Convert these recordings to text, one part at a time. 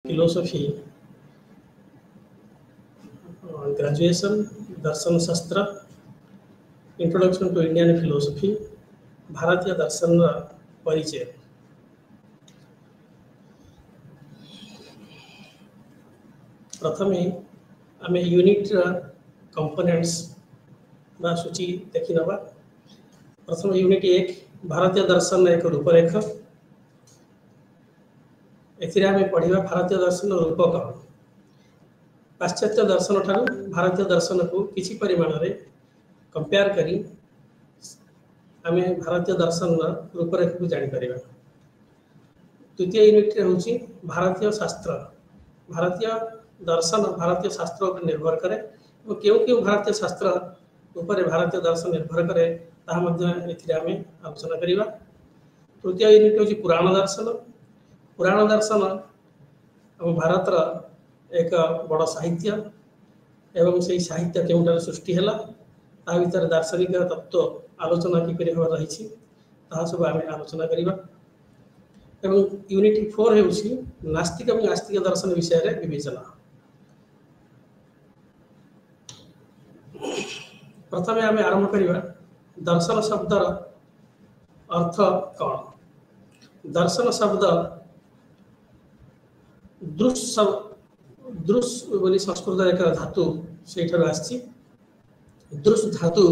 Philosophy graduation दर्शन शास्त्र introduction to Indian philosophy भारतीय दर्शन परिचय प्रथम आम यूनिट कंपोनेंट्स बा सूची देखी नवा। प्रथम यूनिट 1 भारतीय दर्शन एक रूपरेख। एथिरे आम पढ़ा भारतीय दर्शन रूप कौन। पाश्चात्य दर्शन ठारू भारतीय दर्शन को किसी परिमाण रे कंपेयर करी आम भारतीय दर्शन रूपरेख को जापर। द्वितीय यूनिट रे होची भारतीय शास्त्र। भारतीय दर्शन भारतीय शास्त्र पर निर्भर करे और क्यों क्यों भारतीय शास्त्र ऊपर भारतीय दर्शन निर्भर करे ताहा मध्य एथिरे आम आलोचना करिवा। तृतीय यूनिट होची पुराण दर्शन। पुराण दर्शन हम भारतर एक बड़ साहित्य एवं से साहित्य केउटार सृष्टि हैला ता भीतर दार्शनिक तत्व आलोचना किपरि होबार रही ताहा सब आम आलोचना करिवा। एवं यूनिट 4 हेउची नास्तिक एवं आस्तिक दर्शन विषय रे विवेचना। प्रथमे आम आरंभ करिवा दर्शन शब्दर अर्थ कौन। दर्शन शब्द दृश बोली संस्कृत एक धातु से दृश धातु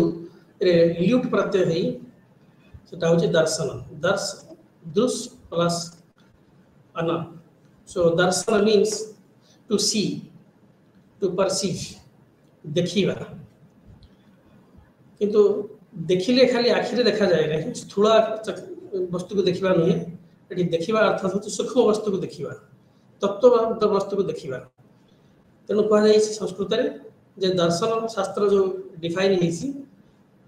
रे ल्यूट प्रत्यय है सेटा होची दर्शन। दृश प्लस अन सो दर्शन means to see to perceive देखिवा। किंतु देखिले खाली आखिरे देखा जाए नहीं स्थूल वस्तु को देखिबा नुहे। एटी देखिबा अर्थ होची सूक्ष्म वस्तु को देखिबा तत्व वस्तु को देखिबा। तेणु कह संस्कृत जे दर्शन शास्त्र जो डिफाइन होती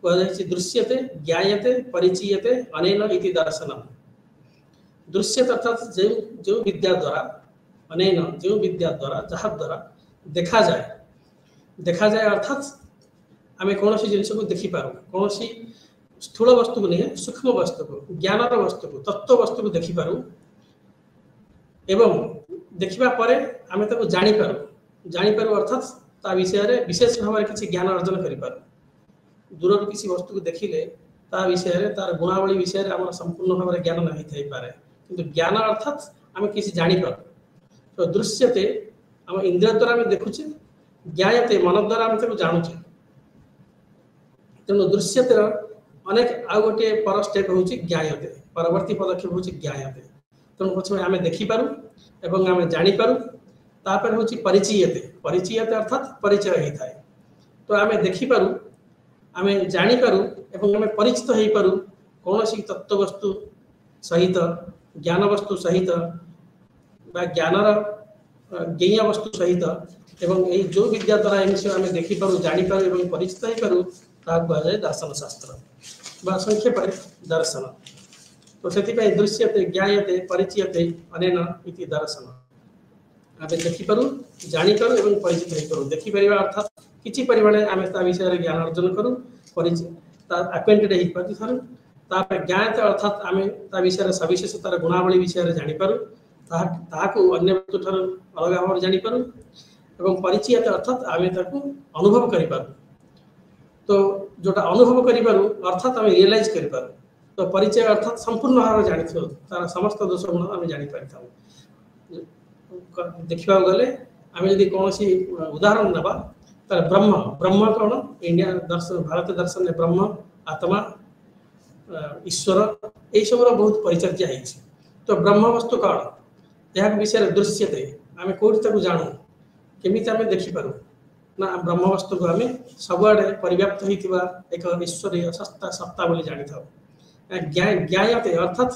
कह दृश्यते ज्ञायते परिचीयते अनेन इति दर्शनम। दृश्यते अर्थात जो विद्या द्वारा अनेन जो विद्या द्वारा जहाँ द्वारा देखा जाए अर्थात आम कौन सी जिन को देखिपार कौन सी स्थूल वस्तु को नहीं सूक्ष्म वस्तु को ज्ञानर वस्तु को तत्व वस्तु को देखिपारू एवं देखिबा परे आमे ताको जानिपारू अर्थात ता विषय रे विशेष भाव में किसी ज्ञान अर्जन करिपारू। दूर किसी वस्तु को देखिले ता विषय रे तार गुणावली विषय रे हमर संपूर्ण भाव में ज्ञान नहीं थाई पारे किंतु ज्ञान अर्थात आमे किसी जानिपारू। तो दृश्यते हम इंद्रिय द्वारा आमे देखुचे ज्ञायते मन द्वारा आमे ताको जानुचे। तेणु दृश्यते अनेक आउ गोटे पर स्टेप होची ज्ञायते परवर्ती पदक्षेप होची ज्ञायते। तेणु प्रथमे आमे देखिपारू एवं आमे जानिपारू तापर होची परिचीयते। परिचीयते अर्थात परिचय ही थाए। तो आमे देखिपारू आमे जानिपारू एवं आमे परिचित हेई पारू कौन सी तत्व वस्तु सहित ज्ञान वस्तु सहित बा ज्ञानर ज्ञेय वस्तु सहित एवं यही जो विद्या द्वारा एम आमे देखिपारू जानिपारू एवं परिचित हेई पारू ता कह जाए दर्शन शास्त्र बा संक्षेप दर्शन। तो से दृश्यते ज्ञायते परिचीयते अनेन इति दर्शन। आम देखिपारू जानिपारू एवं परिचित होइपारू। देखिपार अर्थात किसी परिमाण आम ता विषय ज्ञान अर्जन करूँ आक्वेंटेड होइपारू। तापर ज्ञायते अर्थात आम ता विषय सविशेष तार गुणावली विषय जानिपारू ताहाको अन्य वस्तु ठारू अलग भाव जानिपारू एवं परिचीयते अर्थात आम ताको अनुभव करिपारू। तो जोटा अनुभव करिपारू अर्थात आम रियलाइज करिपारू। तो परिचय अर्थात संपूर्ण भाव जानी तार समस्त दोष गुण आम जापर देखा गले आम जब कौन सी उदाहरण नवा तार ब्रह्म ब्रह्म कौन इंडिया दर्शन भारतीय दर्शन में ब्रह्म आत्मा ईश्वर यही सब बहुत परिचर्या है। तो ब्रह्म वस्तु कौन यह विषय दृश्यते आम कौटी जानू केमी आम देखिपारू ना ब्रह्म वस्तु को आम सबुआड़े परिव्याप्त होता एक ईश्वरीय सत्ता बोली जानी था। ज्ञायते अर्थात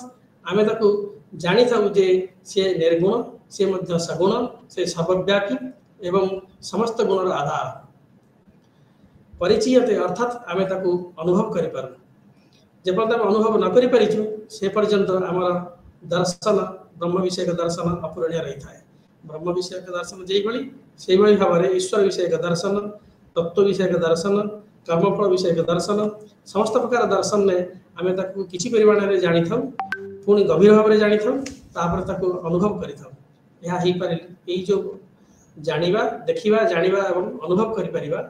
आम ताकू जानी था जे सी निर्गुण सी मध्य सगुण से सर्वव्यापी एवं समस्त गुणर आधार। परिचीयते अर्थात आम ताकू अनुभव करिपारू। जेपर्यंत आम अनुभव न करि परिचु से पर्यंत आमर दर्शन ब्रह्म विषयक दर्शन अपूरणीय रही थाए। ब्रह्म विषयक दर्शन जेभली से भाव में ईश्वर विषयक दर्शन तत्व विषयक दर्शन कर्मफल विषयक दर्शन समस्त प्रकार दर्शन ने आम किसी परिमाण में जानी था पुणी गभीर भाव में जानी था अनुभव करी था यह ही पारे एई जो जानिबा देखिबा जानिबा एवं अनुभव करि परिबा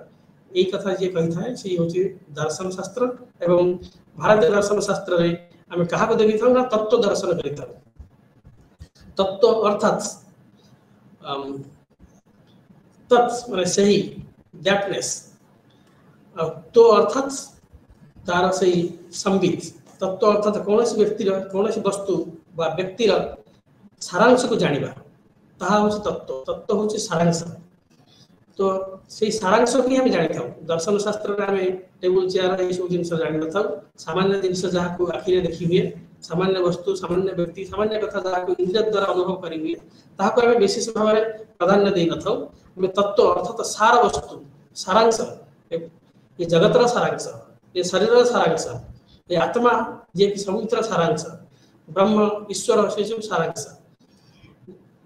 एई कथा जे कहि थाए से होची दर्शन शास्त्र एवं भारतीय दर्शन शास्त्र रे आमे कहा को देखि थाउ ना तत्व दर्शन करि थाउ तत्व अर्थात तत् माने सही दैटनेस तो अर्थात तार से संबित तत्व अर्थात कौन व्यक्तिर कौन वस्तु बा व्यक्तिर सारांश को जानिबा ताहा होची तत्व तत्व होची सारांश तो से सारांश को हम जानि थाउ दर्शन शास्त्र रे हमें टेबल चेयर ए सब जिंस जानि न थाउ सामान्य जिंस जहा को आखिरे देखि हुए सामान्य वस्तु सामान्य व्यक्ति सामान्य कथा जहा को इंद्रिय द्वारा अनुभव करि हुए ताहा को हमें विशेष भाव रे प्राधान्य दे न थाउ हमें तत्व अर्थात सार वस्तु सारांश ये जगत रा सारांश ये शरीर रा सारांश ये आत्मा जे कि समुद्र सारांश ब्रह्म ईश्वर से जो सारांश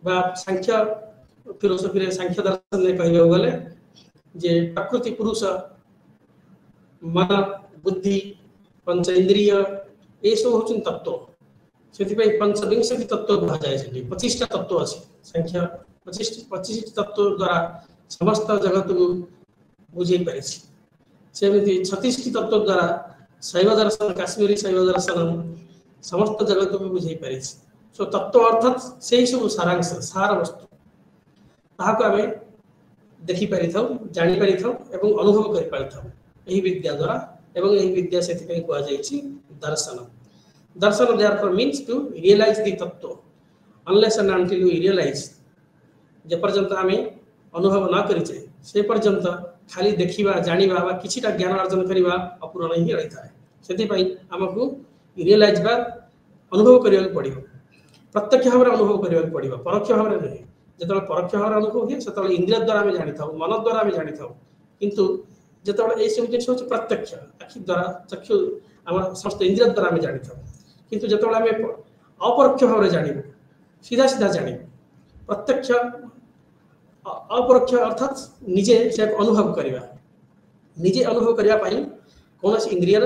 बा सांख्य फिलोसफी रे सांख्य दर्शन ने कहियो गले जे प्रकृति पुरुष मन बुद्धि पंच इंद्रिय ए सब होचन तत्व सेति पई पंचविंशति तत्व कहा जाय छै 25 टा तत्व अछि संख्या 25 तत्व द्वारा समस्त जगत को बुझे पारे छी सेमिति 36 टी तत्व द्वारा शैव दर्शन काश्मीरी शैव दर्शन समस्त जगत को बुझे पारे छी सो तत्व अर्थात सेही सब सारांश सार वस्तु ताहा को हमें देखि पारि थाउ जानि पारि थाउ एवं अनुभव करि पारि थाउ एही विद्या द्वारा एवं एही विद्या सेति पई कोआ जाय छी दर्शन दर्शन therefore means to realize the तत्व unless and until you realize जे पर्यंत हमें अनुभव ना करि छै से पर्यंत खाली देखिबा जानिबा बा किछिटा ज्ञान अर्जन करिबा अपूर्ण ही रहि थाए सेति पई हमकु रियलाइज बा अनुभव करिया पड़िबो प्रत्यक्ष भाव अनुभव करिया पड़िबो परोक्ष भाव नहीं जतबे परोक्ष भाव अनुभव हुए सेतबे इंद्रिय द्वारा हम जानि थाउ मन द्वारा हम जानि थाउ किंतु जतबे ए सब जिनिस होछ प्रत्यक्ष आखि द्वारा चक्षु हमर समस्त इंद्रिय द्वारा हम जानि थाउ किंतु जतबे हम अपरोक्ष भाव जानिबो सीधा सीधा जानिबो प्रत्यक्ष अपरोक्ष अर्थात निजे से अनुभव करिबा निजे अनुभव करिया पई कोनस इंद्रियर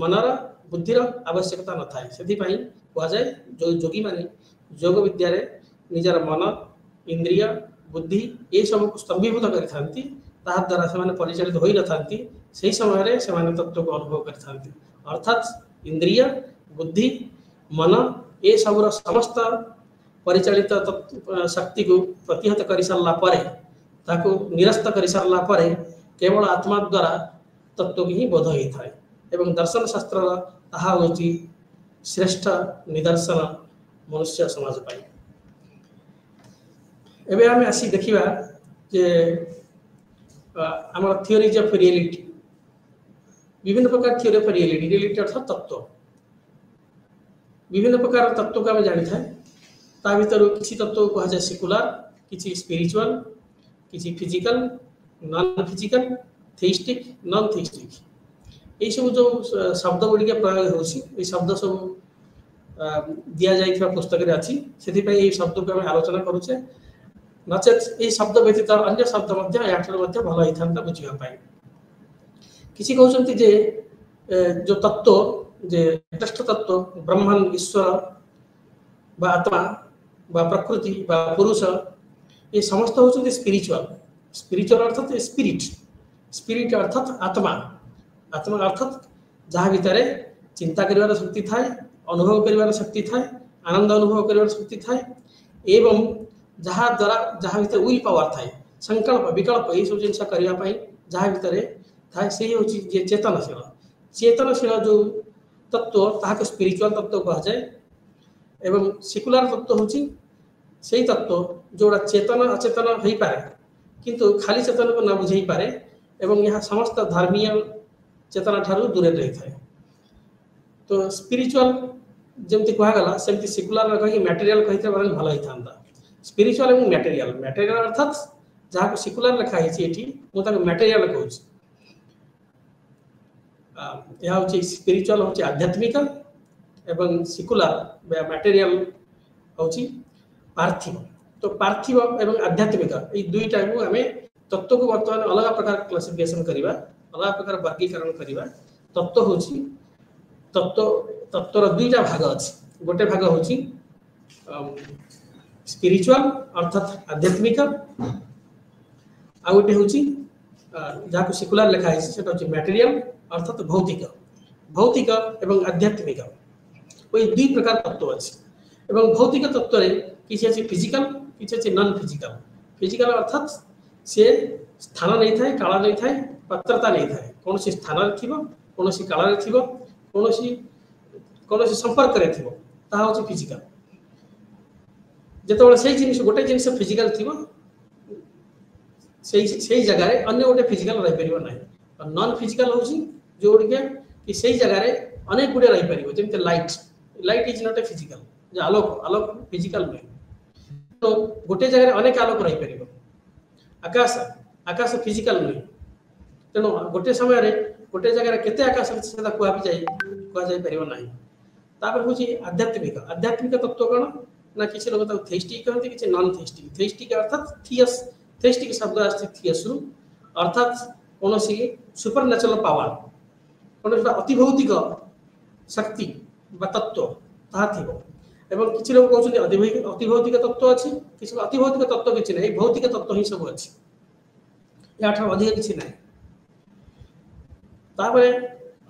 मनर बुद्धिर आवश्यकता न थाए सेति पई कोआ जाय जो जोगी माने योग विद्या रे निजर मन इंद्रिय बुद्धि ए सब को स्तंभीभूत करि थांती ताहा द्वारा से माने परिचालित होई न थांती सेही समय रे से माने तत्व को अनुभव करि थांती अर्थात इंद्रिय बुद्धि मन ए सबर समस्त परिचालित शक्ति को प्रतिहत करि सरला परे ताको निरस्त करि सरला परे केवल आत्मा द्वारा तत्व की ही बोध होई थाए एवं दर्शन शास्त्र ताहा होची श्रेष्ठ निदर्शन मनुष्य समाज पाई एबे हम आसी देखिबा जे हमर थियोरीज ऑफ रियलिटी विभिन्न प्रकार थियोरी ऑफ रियलिटी रियलिटी अर्थात तत्व विभिन्न प्रकार तत्व का हम जानि थाए ता भीतर किसी तत्व को कहा सेकुलर किसी स्पिरिचुअल किसी physical non physical theistic non थेइस्टिक ए सब जो शब्द गुडी के प्रयोग होसी ए शब्द सब दिया जाइथिबा पुस्तक रे अछि सेति पई ए शब्द को हम आलोचना करूचे नचेत ए शब्द व्यतीत अन्य शब्द मध्य याठर मध्य भलो हिथांता बुझिबा पाई किसी कहउचंती जे जो तत्व जे श्रेष्ठ तत्व ब्रह्मन ईश्वर बा आत्मा बा प्रकृति बा पुरुष ये समस्त होचंती स्पिरिचुअल स्पिरिचुअल अर्थात स्पिरिट स्पिरिट अर्थात आत्मा आत्मा अर्थात जहा भितरे चिंता करिवार शक्ति थाए अनुभव करिवार शक्ति थाए आनंद अनुभव करिवार शक्ति थाए एवं जहा द्वारा जहा भितर विल पावर थाए संकल्प विकल्प ए सब जिंस करिया पई जहा भितरे थाए सेही होची जे चेतनशील जो तत्व ताहा के स्पिरिचुअल तत्व कहा जाए एवं सेकुलर तत्व होची सेही तत्व जोड़ा चेतन अचेतन होई पारे किंतु खाली चेतन को न बुझेई पारे एवं यहाँ समस्त धर्मीय चेतना ठारू दूरे रही थाए तो स्पिरिचुअल जेमति कहा गला सेमति सेकुलर कहि मटेरियल कहिते बरन भलो ही थांदा स्पिरिचुअल एवं मटेरियल मटेरियल अर्थात जहा को सेकुलर लिखा है एठी मु ताको मटेरियल कहूछ यह होची स्पिरिचुअल होची आध्यात्मिक एवं सेकुलर बा मटेरियल होची पार्थिव तो पार्थिव एवं आध्यात्मिक ए दुईटा को हमें तत्व को वर्तमान अलग प्रकार क्लासिफिकेशन करिबा अलग प्रकार वर्गीकरण करिबा तत्व होची तत्वर दुईटा भाग अछि गोटे भाग होची स्पिरिचुअल अर्थात आध्यात्मिक आउटे होची जहाँ को सेकुलर लिखा है सेटा होची मटेरियल अर्थात भौतिक भौतिक एवं आध्यात्मिक कोई दुई प्रकार तत्व अछि एवं भौतिक तत्व रे किछि अछि फिजिकल किछि अछि नॉन फिजिकल फिजिकल अर्थात से स्थान नहीं थाए काल नहीं थाए पात्रता नहीं थाए कौन सी स्थान रे थिबो कौन सी काल रे थिबो कौन सी संपर्क रे थिबो ता होची फिजिकल जेतबेले सेही जिनिस गोटे जिनिस फिजिकल थिबो सेही जगह रे अन्य गोटे फिजिकल रहि परिबो नाही और नॉन फिजिकल होची जोड़ के कि सेही जगह रे अनेक गुडे रहि परिबो जेमते light is not a physical जे आलोक फिजिकल नहीं तो गोटे जगह रे अनेक आलोक रहि परिबो आकाश फिजिकल नहीं तेणु गोटे समय रे गोटे जगह रे केते आकाश सेदा कुआ जाय परिबो नाही तापर होची आध्यात्मिक तत्व कोन ना किसी लोग तो थेइस्टिक कहते किसी नॉन थेइस्टिक अर्थात थेइस्टिक शब्द आछि थियस रु अर्थात कोनोसी सुपर नेचुरल पावर कोनोसी अति भौतिक शक्ति बा तत्व ताहा थिबो एवं किसी लोग कहउछन अति भौतिक तत्व अछि किसी अति भौतिक तत्व किछि नै भौतिक तत्व ही सब अछि याठा अधिक किछि नै तापरे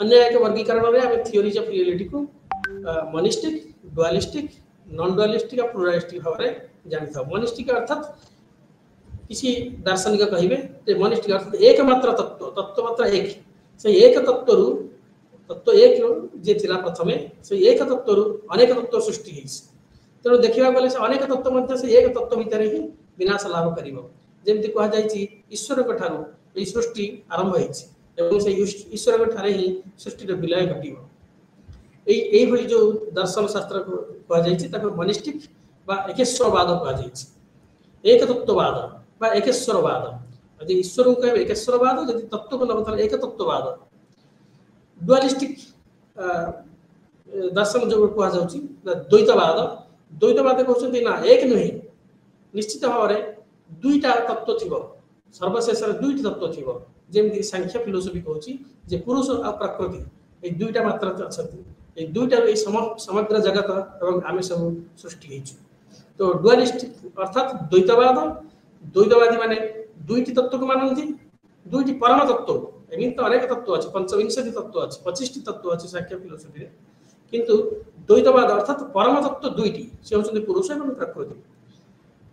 अन्य एक वर्गीकरण रे हम थ्योरीज ऑफ रियलिटी को मोनिस्टिक डुअलिस्टिक नॉन डुअलिस्टिक और प्लुरलिस्टिक भाव में जानी था मोनिस्टिक अर्थात किसी दार्शनिक कहिबे जे मोनिस्टिक अर्थात एकमात्र तत्व मात्र एक से एक तत्व एक जे थिला प्रथमे से एक तत्व अनेक तत्व सृष्टि हेछि तेणु देखिबा गले से अनेक तत्व मध्य से एक तत्व भीतर ही विनाश लाभ करिवो जेमति कहा जायछि ईश्वर को ठारो ए सृष्टि आरंभ हेछि एवं से ईश्वर को ठारे ही सृष्टि रो विलय घटिवो एई भली जो दर्शन शास्त्र को कहा जायछि ताको मोनिस्टिक बा एकेश्वरवाद कहा जायछि एक तत्ववाद बा एकेश्वरवाद यदि ईश्वर को कहबे एकेश्वरवाद यदि तत्व को मतलब एक तत्ववाद डुअलिस्टिक दर्शन जो कहा जाउछि द्वैतवाद कहउछन्ति ना एक नहीं निश्चित भाव रे दुईटा तत्व थिबो सर्वशेष रे दुईटा तत्व थिबो जेमति सांख्य फिलोसफी कहउछि जे पुरुष और प्रकृति ए दुईटा मात्र अछथि ए दुईटा ए समग्र जगत एवं आमे सब सृष्टि हेछु तो डुअलिस्टिक अर्थात द्वैतवादी माने दुईटी तत्व को मानନ୍ତି दुईटी परम तत्व एमिन तो अनेक तत्व अछि पंचविंशति तत्व अछि 25 तत्व अछि सांख्य फिलोसफी रे किंतु द्वैतवाद अर्थात परम तत्व दुईटी से होछन्ति पुरुष एवं प्रकृति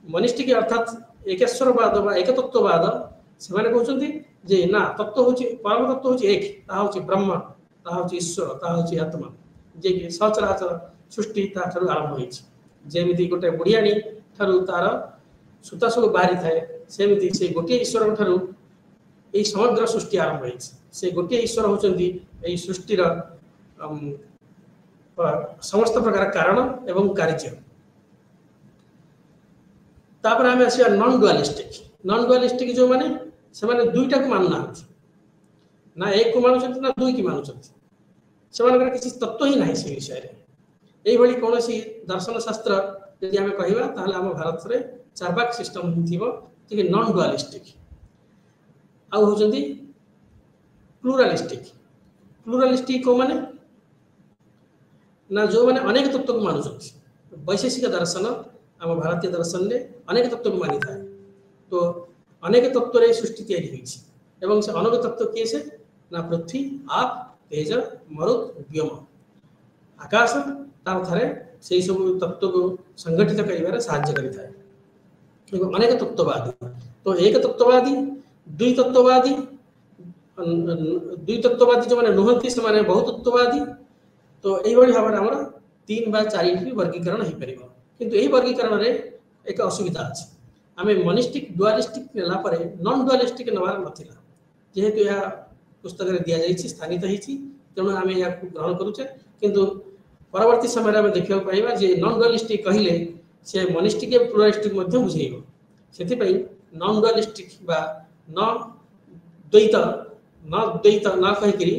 मोनिस्टिक अर्थात एकेश्वरवाद बा एक तत्ववाद से माने कहउछन्ति जे ना तत्व होछि परम तत्व होछि एक ता होछि ब्रह्म ता होछि ईश्वर ता होछि आत्मा जे कि सचराचर सृष्टि ता ठारू आरंभ होइछि जेमिति गोटे बुढ़ियाणी ठारू तार सुता सब बाहरी थाए सेमिति से गोटे ईश्वर ठारू ए समग्र सृष्टि आरंभ होइछि से गोटे ईश्वर होचंदी ए सृष्टिर समस्त प्रकार कारण एवं कार्य तापर हमें आसिया नॉन डुअलिस्टिक जो माने से माने दुईटा को मानना ना एक को मानुछंती ना दुई की मानुछंती से माने किसी तत्व ही नाही से विषय रे एई भली कोनोसी दर्शन शास्त्र यदि हमें कहिबा ताहले हम भारत रे चारबाक सिस्टम थिबो जे नॉन डुअलिस्टिक आ होचंती प्लुरलिस्टिक को माने ना जो माने अनेक तत्व को मानुछंती वैशेषिक दर्शन आम भारतीय दर्शन ने अनेक तत्व को मानी था तो अनेक तत्व रे सृष्टि तैयारी होइछि एवं से अनेक तत्व किए से ना पृथ्वी आप तेज मरुत व्योम आकाश तार थारे सेही सब तत्व को संगठित करिवारे सहायता करि थाए एवं अनेक तत्ववादी तो एक तत्ववादी दुई तत्ववादी जो माने नुहंती से माने बहुत तत्ववादी तो एई भली भाबरे हमर 3 बा 4 टी वर्गीकरण हे परिबो किंतु एई वर्गीकरण रे एक असुविधा अछि आमे मोनिस्टिक डुअलिस्टिक नेला परे नॉन डुअलिस्टिक नवार नथिला जेहेतु या पुस्तक रे दिया जाइछि स्थानित हिछि तेणु आमे या ग्रहण करूचे किंतु परवर्ती समय रे आमे देखियो पाइबा जे नॉन डुअलिस्टिक कहिले से मोनिस्टिक ए प्लुरलिस्टिक मध्ये बुझेइबो सेति पई नॉन डुअलिस्टिक बा न द्वैत न कहि करी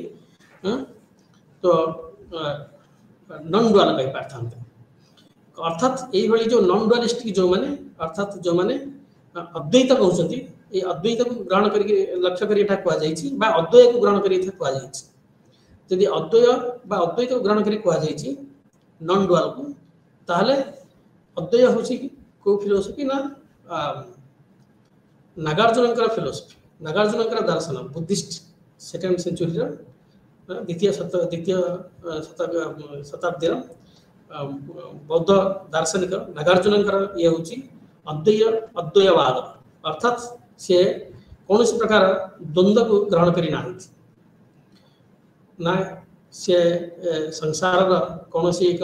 तो नॉन डुअल कहि पारथांते अर्थात एई भली जो नॉन डुअलिस्टिक जो माने अर्थात जो माने अद्वैत कहउछथि ए अद्वैत को ग्रहण करी लक्ष्य करी एटा कुआ जाइछि बा अद्वैत को ग्रहण करी एटा कुआ जाइछि यदि अद्वैत को ग्रहण करी कुआ जाइछि नॉन डुअल को ताहले अद्वैत होछि को फिलोसफी ना नागार्जुन फिलोसफी नागार्जुन दर्शन बुद्धिस्ट सेकेंड सेंचुरी द्वितीय शताब्दी बौद्ध दार्शनिक नागार्जुन ये हूँ अद्वैतवाद अर्थात सी कौन प्रकार द्वंद्व को ग्रहण करना ना से संसार कौन एक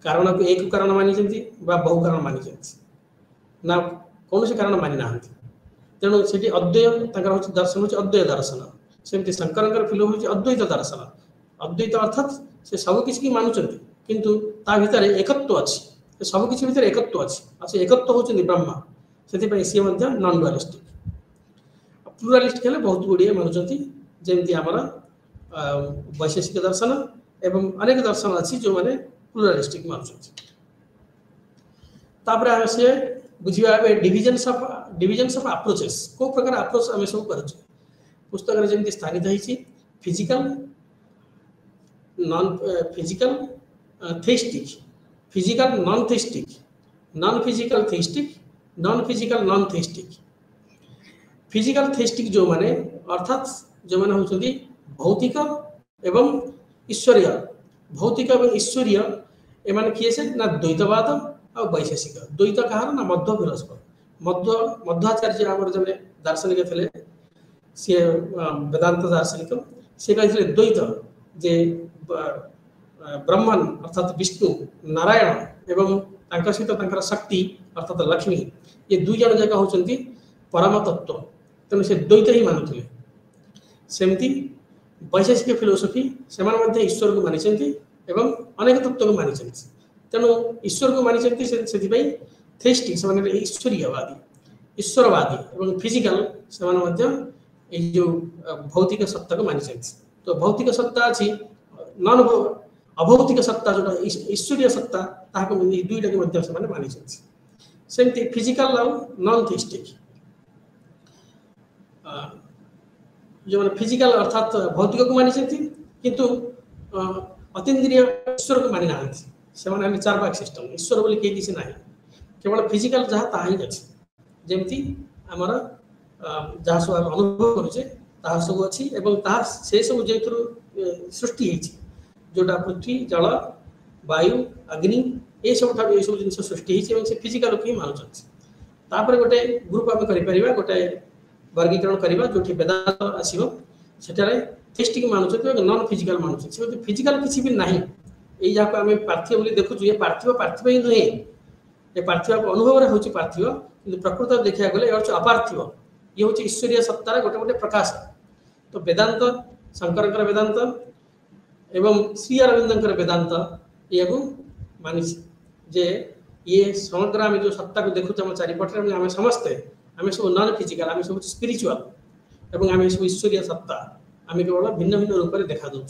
कारण को एक कारण मानी बहु कारण मानी ना कौन से कारण मानी ना तेणु से अद्वैत दर्शन हूँ अद्वैत दर्शन सेमती शंकर फिलो हूँ अद्वैत दर्शन अद्वैत अर्थात से सबकि मानुंट किंतु ता भितर एकत्व अच्छी सबकि भितर एकत्व अच्छी से एकत्व हूँ ब्रह्म से सी नॉन डुअलिस्टिक प्लुरालिस्टिक हेल्ले बहुत गुड़िए मानुंट जमती आमर वैशेषिक दर्शन एवं अनेक दर्शन अच्छी जो मैंने प्लुरालिस्टिक मानुंट से बुझा डिविजन्स ऑफ अप्रोचेस को प्रकार अप्रोच आम सब कर पुस्तक जमी स्थानित होती physical non physical theistic physical non theistic non physical theistic non physical non theistic physical theistic जो माने अर्थात जो माने होती भौतिक एवं ईश्वरीय भौतिक एवं ईश्वरीय एम किए से ना द्वैतवाद और वैशेषिक द्वैत कहार ना मध्य फिलोसफर मध्वाचार्य आम जब दार्शनिक थे सी वेदांत दार्शनिक सी कहते द्वैत जे ब्रह्मन अर्थात विष्णु नारायण एवं सहित शक्ति अर्थात लक्ष्मी ये दुई जन जाक होती परम तत्व तेणु से द्वैत ही मानुले सेमती वैशेषिक फिलोसफी से ईश्वर को मानी एवं अनेक तत्व को मानी तेणु ईश्वर को मानी से थेइस्टिक से ईश्वरीयवादी ईश्वरवादी एवं फिजिकल से जो भौतिक सत्ता को मानी तो भौतिक सत्ता अच्छी नॉन अभौतिक सत्ता जो ईश्वरीय सत्ता दुईटा को मानी सेमती फिजिकल नॉन थेइस्टिक जो मैंने फिजिकल अर्थात भौतिक को मानी किंतु अतीन्द्रिय ईश्वर को मानी ना से चारबाग सिस्टम ईश्वर बोली कहीं किसी ना केवल फिजिकल जहाँ ता ही अच्छी जमती आमर जहाँ सब आम अनुभव करुचे ताहा सब अच्छी से सब जो सृष्टि जोटा पृथ्वी जल वायु अग्नि ये सब ये सब जिन सृष्टि से फिजिकल को ही मानुंट गोटे ग्रुप आम कर गोटे वर्गीकरण करवा जो वेदांत आसो सेठारे थेइस्टिक मानुंट नॉन फिजिकल मानुंट फिजिकल किसी भी ना ये जहाँ आम पार्थिव बोली देखु ये पार्थिव ही नुहे ये पार्थिव अनुभव हो पार्थिव कि प्रकृत देखा गले अपार्थिव ये हूँ ईश्वरीय सत्तार गोटे गोटे प्रकाश तो वेदांत शंकर वेदांत एवं श्री अरविंद वेदांत या मानी जे ये समग्र आम जो सत्ता को देखुचे आम चारिपटे आम समस्ते आम सब नॉन फिजिकल आम सब स्पिरिचुअल एवं आम सब ईश्वरीय सत्ता आम केवल भिन्न भिन्न रूप से देखा दूँ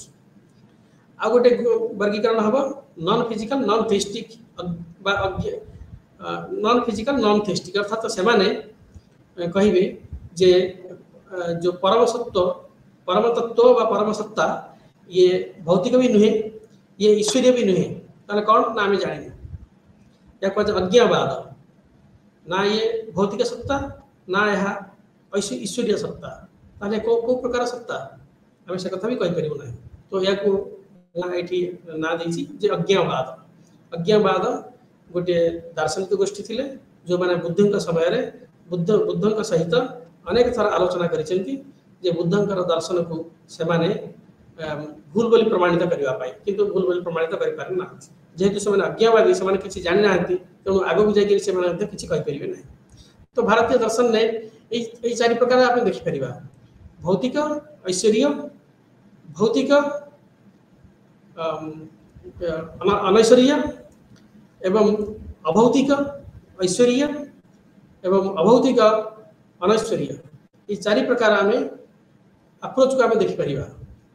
आ गोटे वर्गीकरण हम non physical non theistic non physical non theistic अर्थात से कहे जे जो परम तत्व व परम सत्ता ये भौतिक भी नुहे ये ईश्वरीय भी नुहे ताले कौन ना आम जानी या कह अज्ञावाद ना ये भौतिक सत्ता ना यह ईश्वरीय सत्ता ताले को प्रकार सत्ता आम से कथा भी कहीपर ना तो या ना दे अज्ञावाद गोटे दार्शनिक गोष्ठी थे जो मैंने बुद्ध समय बुद्ध सहित अनेक थर आलोचना कर बुद्धंकर दर्शन को से भूल बोली प्रमाणित करने किंतु भूल बोली प्रमाणित कर जेहेतु से अज्ञावादी से किसी जानी ना तेणु आगक जाकर किसी कहीपर ना तो भारतीय दर्शन ने यही चारि प्रकार आप देखिपर भौतिक ऐश्वर्य भौतिक अनैश्वर्य एवं अभौतिक ऐश्वर्य एवं अभौतिक अनैश्वर्य ये चारि प्रकार आम अप्रोच को आम देखिपर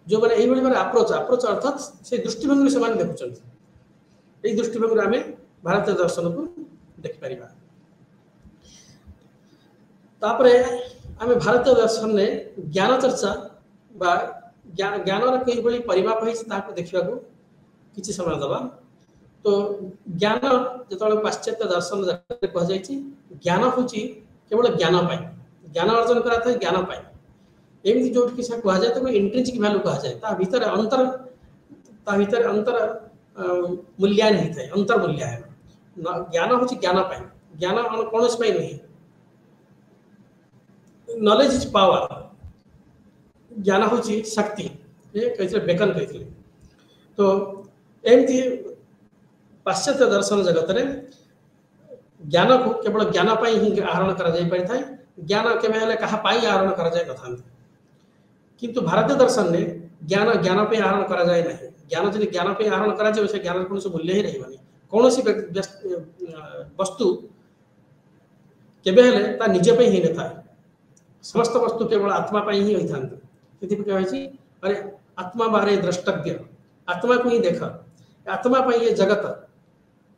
जो मैंने यही भाई अप्रोच अर्थात से दृष्टिभंगी से देखुं यही दृष्टिभंगी आम भारतीय दर्शन को देखिपर आम भारतीय दर्शन ने ज्ञान चर्चा ज्ञान कई परिमाप देखा किसी समय दबा तो ज्ञान जो पाश्चात्य दर्शन कहुई ज्ञान हूँ केवल ज्ञान ज्ञान अर्जन करा ज्ञान एमती जो कहुए तो इंट्रिंसिक वैल्यू कहुए भितर अंतर मूल्यांकन होता है अंतर मूल्यांकन ज्ञान हूँ ज्ञान ज्ञान कौन नुहे नॉलेज इज पावर ज्ञान हूँ शक्ति ये बेकन कहते तो एमती पाश्चात्य दर्शन जगत रे ज्ञान को केवल ज्ञान ही आहरण कर ज्ञान केवल क्या आहरण कर किंतु भारतीय दर्शन ने ज्ञान ज्ञान आहरण कर ज्ञान जब ज्ञान आहरण कर ज्ञान कौन मूल्य ही रही कौन वस्तु केवे निजे ही न था समस्त वस्तु केवल आत्मा ही होता है अरे आत्मा बारे द्रष्टव्य आत्मा को ही देख आत्मा ये जगत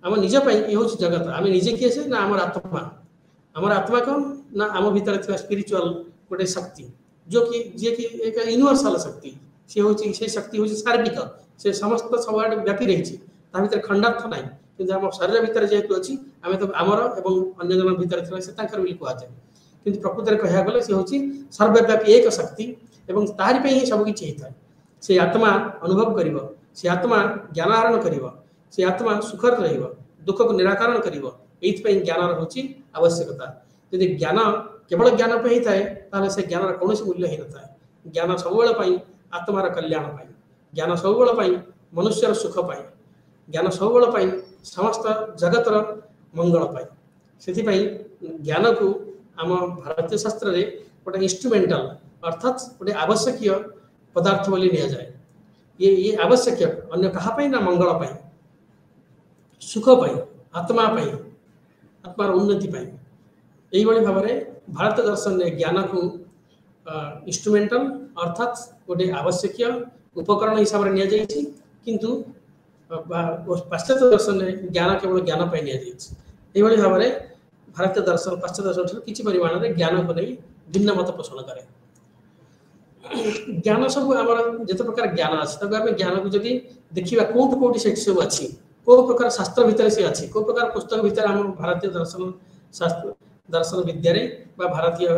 आम निज ये हूँ जगत आम निजे किए से ना आम आत्मा कौन ना आम भीतर स्पिरिचुअल गोटे शक्ति जो कि जी कि एक यूनिवर्सल शक्ति सी हूँ से शक्ति हूँ सार्विक से समस्त सब व्यापी रही भर खंडार्थ ना कि आम शरीर भितर जेहेतु अच्छी आम तो आमर एवं अन्य जन भीतर बोली कहुए कि प्रकृत में कह गले सी हूँ सर्वव्यापी एक शक्ति एवं तारि ही सबकि होता है से आत्मा अनुभव कर से आत्मा ज्ञान आहरण कर से आत्मा सुखर दुख को निराकरण कर ज्ञान हूँ आवश्यकता यदि ज्ञान केवल ज्ञान पे होता है से ज्ञान कौन मूल्य ही न था ज्ञान सब आत्मार कल्याण ज्ञान सब मनुष्यर सुख ज्ञान सब समस्त जगतर मंगल से ज्ञान को आम भारतीय शास्त्र रे गोटे इंस्ट्रुमेंटल अर्थात गोटे आवश्यक पदार्थ बोली नि जाए ये आवश्यक अन्य कहाँ ना मंगल सुख आत्मार उन्नति यही भाव में भारत दर्शन ने ज्ञान को इंस्ट्रुमेंटल अर्थात गोटे आवश्यक उपकरण हिसाब से किंतु पाश्चात्य दर्शन ने ज्ञान केवल ज्ञान यही भाव में भारतीय दर्शन पाश्चात्य दर्शन किसी परिमाण में ज्ञान को नहीं भिन्न मत पोषण करे ज्ञान सब आम जिते प्रकार ज्ञान अच्छे आम ज्ञान को जब देखा कौट कौटी से सब अच्छी कौ प्रकार शास्त्र भितर सी अच्छी कौ प्रकार पुस्तक भितर आम भारतीय दर्शन शास्त्र दर्शन विद्या भारतीय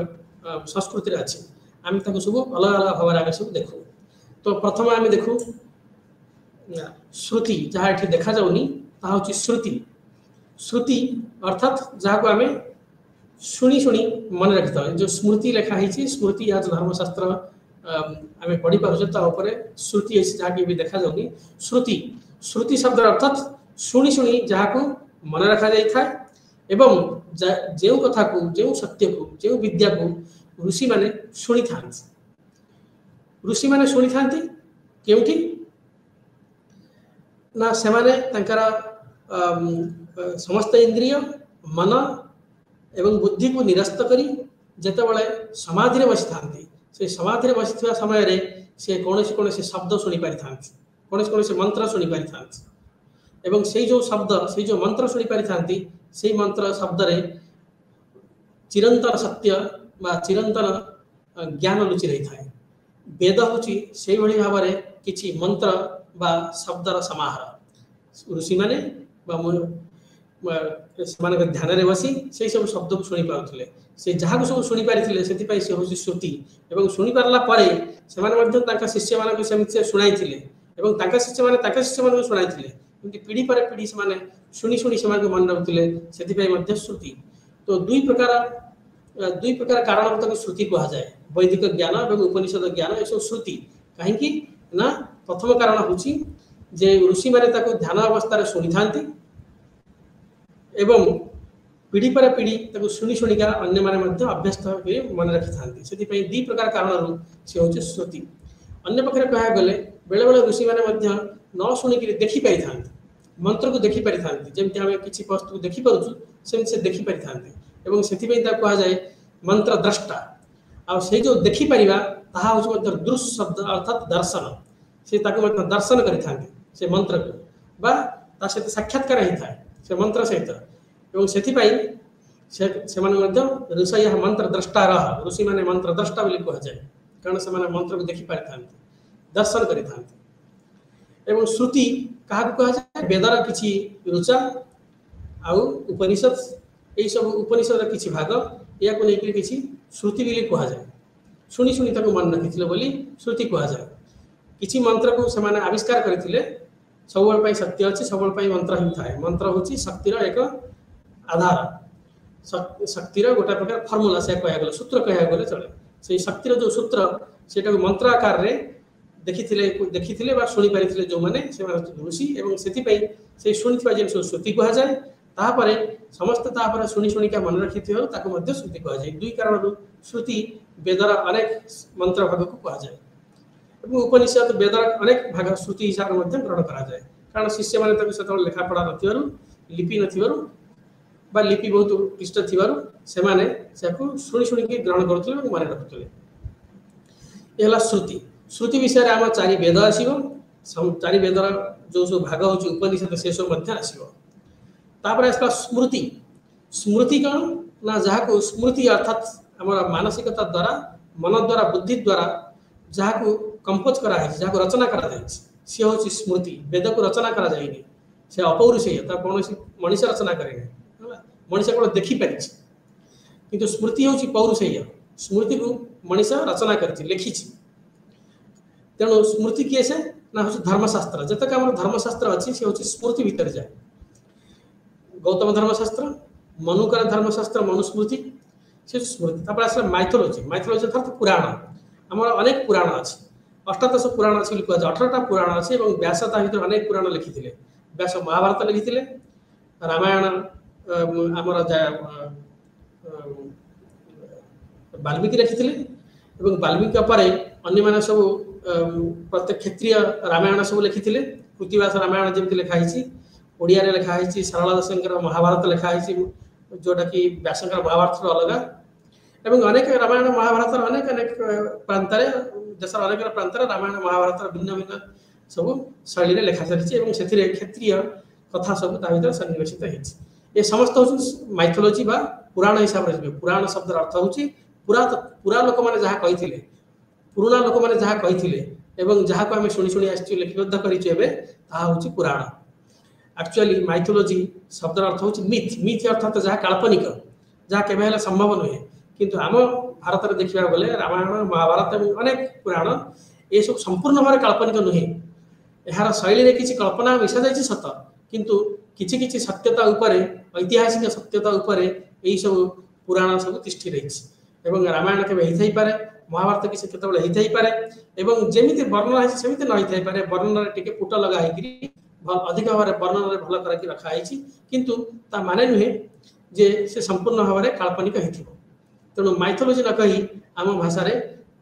संस्कृति अच्छी आम सब अलग अलग भाव आगे सब देखू तो प्रथम आम देखू श्रुति जहाँ ये देखा जाऊनी हूँ श्रुति श्रुति अर्थात जहाँ को आम शुणी शुणी मन रखी था जो स्मृति लिखाई स्मृति आज धर्मशास्त्र आम पढ़ी पारे श्रुति जहाँ की भी देखा जाऊनी श्रुति श्रुति शब्द अर्थात शुणी शुणी जहाँ को मन रखा जाए एवं जो कथा को जो सत्य को जो विद्या को ऋषि माने शुणी था ऋषि माने शुणी था क्योंकि ना से समस्त इंद्रिय मन एवं बुद्धि को निरस्त करी जितेबाला समाधि बसी था से समाधि बसी समय रे से कौन शब्द शुणी पारि था कौन मंत्र शुणी पारि था एवं से जो शब्द से जो मंत्र शुणी पारि था से मंत्र शब्द रे चिरंतन सत्य चिरंतन ज्ञान लुचि रही था वेद हूँ से भाव में किसी मंत्र बा शब्दर समाहार ऋषि मैंने ध्यान में बसी से सब शब्द को शुणी पारे से जहाँ को सब शुणी पारे से हूँ श्रुति एवं शुणी पारा से शिष्य मान शुणाई शिष्य मैंने शिष्य मान शुणाई पीढ़ी पर पीढ़ी से शुणी शुणी से मन रखुले से श्रुति तो दुई प्रकार कारण को श्रुति कहुए वैदिक ज्ञान और उपनिषद ज्ञान ये श्रुति कहीं ना प्रथम कारण हूँ जे ऋषि मैंने ध्यान अवस्था शुणी था एवं पीढ़ी पर पीढ़ी शुणी शुणिका अन्य माने अभ्यस्त मन रखी था से दी प्रकार कारण से हूँ श्रुति अन्य पक्षे कह गले बेले बेले ऋषि मैंने न शुणिक देखिपारि था मंत्र को देखिपारि था जमी आम किसी वस्तु को देखिपुँ से देखिपारि था से कहुए मंत्र द्रष्टा आ से जो देखिपर हूँ दुःशब्द अर्थात दर्शन से दर्शन करें से मंत्र को सहित साक्षात्कार होता है से मंत्र सहित ऋषय मंत्र द्रष्टा ऋषि मैंने मंत्र द्रष्टा बोली कहुए कारण से मंत्र को देखिपारि था दर्शन करें एवं श्रुति क्या कहुए वेदर किसी ऋचा आउ उपनिषद यही सब उपनिषद किसी भाग या किसी श्रुति भी कहुए शुणी शुणी मन रखी बोली श्रुति कहुए किसी मंत्र को से आविष्कार करते सब शक्ति अच्छी सब मंत्र ही थाए मंत्र हूँ शक्तिर एक आधार शक्तिर गोटे प्रकार फर्मुला से कह सूत्र कह गले चले से शक्तिर जो सूत्र से मंत्र आकार में देखी शुणी पारे जो मैंने ऋषि से शुणी जिन सब श्रुति कहुए तापर समस्त शुणी शुणिका मन रखी श्रुति कहुए दुई कारण श्रुति वेदर अनेक मंत्र भाग को कहुए उपनिषद वेदर अनेक भाग श्रुति हिसाब से ग्रहण कराए कारण शिष्य मैंने से लेखापढ़ा लिपि ना लिपि बहुत क्लिष्ट थी से शुणी शुणी ग्रहण करुले मन रखुले यह श्रुति श्रुति विषय में आम चारि वेद आसो चारि वेदर जो सब भाग हो उपनिषद से सब आसपर आसला स्मृति स्मृति कौन ना जहाँ को स्मृति अर्थात आम मानसिकता द्वारा मन द्वारा बुद्धि द्वारा जहाँ को कंपोज कराई जहाँ को रचना करा सी हूँ स्मृति वेद को रचना करा जाएगी से अपौरुषेय कौन मनीष रचना करेंगे मनीष कौन देखिपारी किंतु स्मृति हूँ पौरुषेय स्मृति को मनीष रचना कर लिखी तेणु स्मृति किए से ना हूँ धर्मशास्त्र जितक आम धर्मशास्त्र अच्छी सी हूँ स्मृति भितर जाए गौतम धर्मशास्त्र मनुकर धर्मशास्त्र मनुस्मृति से स्मृति तापर आस माइथोलोजी माइथोलोजी अर्थात पुराण आम अनेक पुराण अच्छी 18 पुराण अच्छी कह 18टा पुराण अच्छी व्यास भर अनेक पुराण लिखी व्यास महाभारत लिखी रामायण आमर वाल्मीकि लिखी वाल्मीकि पर अन्य सब प्रत्येक क्षेत्रीय रामायण सब लिखी कृतिवास रामायण जमी लिखाई ओडिया लिखाई सारला दास महाभारत लिखाई जोटा कि व्यासंकर महाभारत अलग एवं अनेक रामायण महाभारत अनेक अनेक प्रांत देशर अनेक प्रांत रामायण महाभारत भिन्न भिन्न सब शैली लिखा चली से क्षेत्रीय कथा सब भर सन्निवेशित ये समस्त हूँ माइथोलोजी बा पुराण हिसाब से पुराण शब्द अर्थ हूँ पुरा लोक मैंने जहाँ कही पुराणा लोक मैंने जहाँ कही जहाँ को आम शुणी शुणी आसु लिपिबद्ध करूँ पुराण एक्चुअली माइथोलोजी शब्द अर्थ हूँ मिथ मिथ अर्थात जहाँ काल्पनिक जहाँ केवे संभव नुहे किंतु आम भारत में देखा गले रामायण महाभारत अनेक पुराण ये सब संपूर्ण भाव काल्पनिक नुहे यार शैली किसी कल्पना मिशा जाए सत किंतु किछि किछि सत्यता उपरे ऐतिहासिक सत्यता उपरे यही सब पुराण सब तिष्ठि रही रामायण के होई पारे महाभारत किसी केतबेले होई पारे एवं जेमिति वर्णना है सेमिति न होई पारे वर्णन टिके पुट लगा है अधिक भाव वर्णन भल कर रखा है किंतु ता माने नुहे जे से संपूर्ण भाव में काल्पनिक हो तेणु माइथोलोजी न कही आम भाषा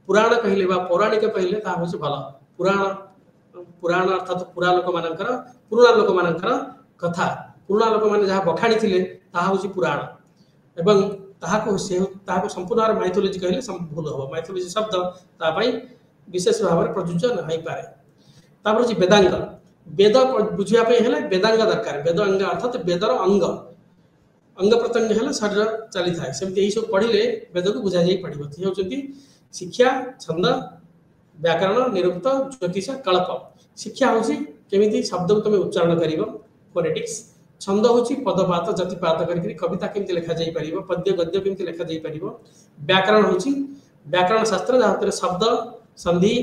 पुराण कहले पौराणिक कहले हूँ भल पुराण पुराण अर्थात पुरा लोक मानकर पुराणा लोक मानकर कथा पुराणा लोक मैंने जहाँ बखाणी थे हूँ पुराण एवं ताको संपूर्ण माइथोलोजी कहले भूल हम माइथोलोजी शब्द तापाई विशेष भाव में प्रযোज्य नहीं पारे तापर हूँ वेदांग वेद बुझापी वेदांग दरकार वेद अंग अर्थात वेदर अंग अंग प्रत्यंग है शरीर चली था सेमती यही सब पढ़ले वेद को बुझा जा पड़ो ये हूँ शिक्षा छंद व्याकरण निरुक्त ज्योतिष कल्प शिक्षा हूँ केमी शब्द को तुम उच्चारण कर फोनेटिक्स छंद हूँ पदपात जतिपात कर कविता केमती लिखा जा पार पद्य गद्य केमती लिखा जा पार व्याकरण हूँ व्याकरण शास्त्र जहाँ शब्द संधि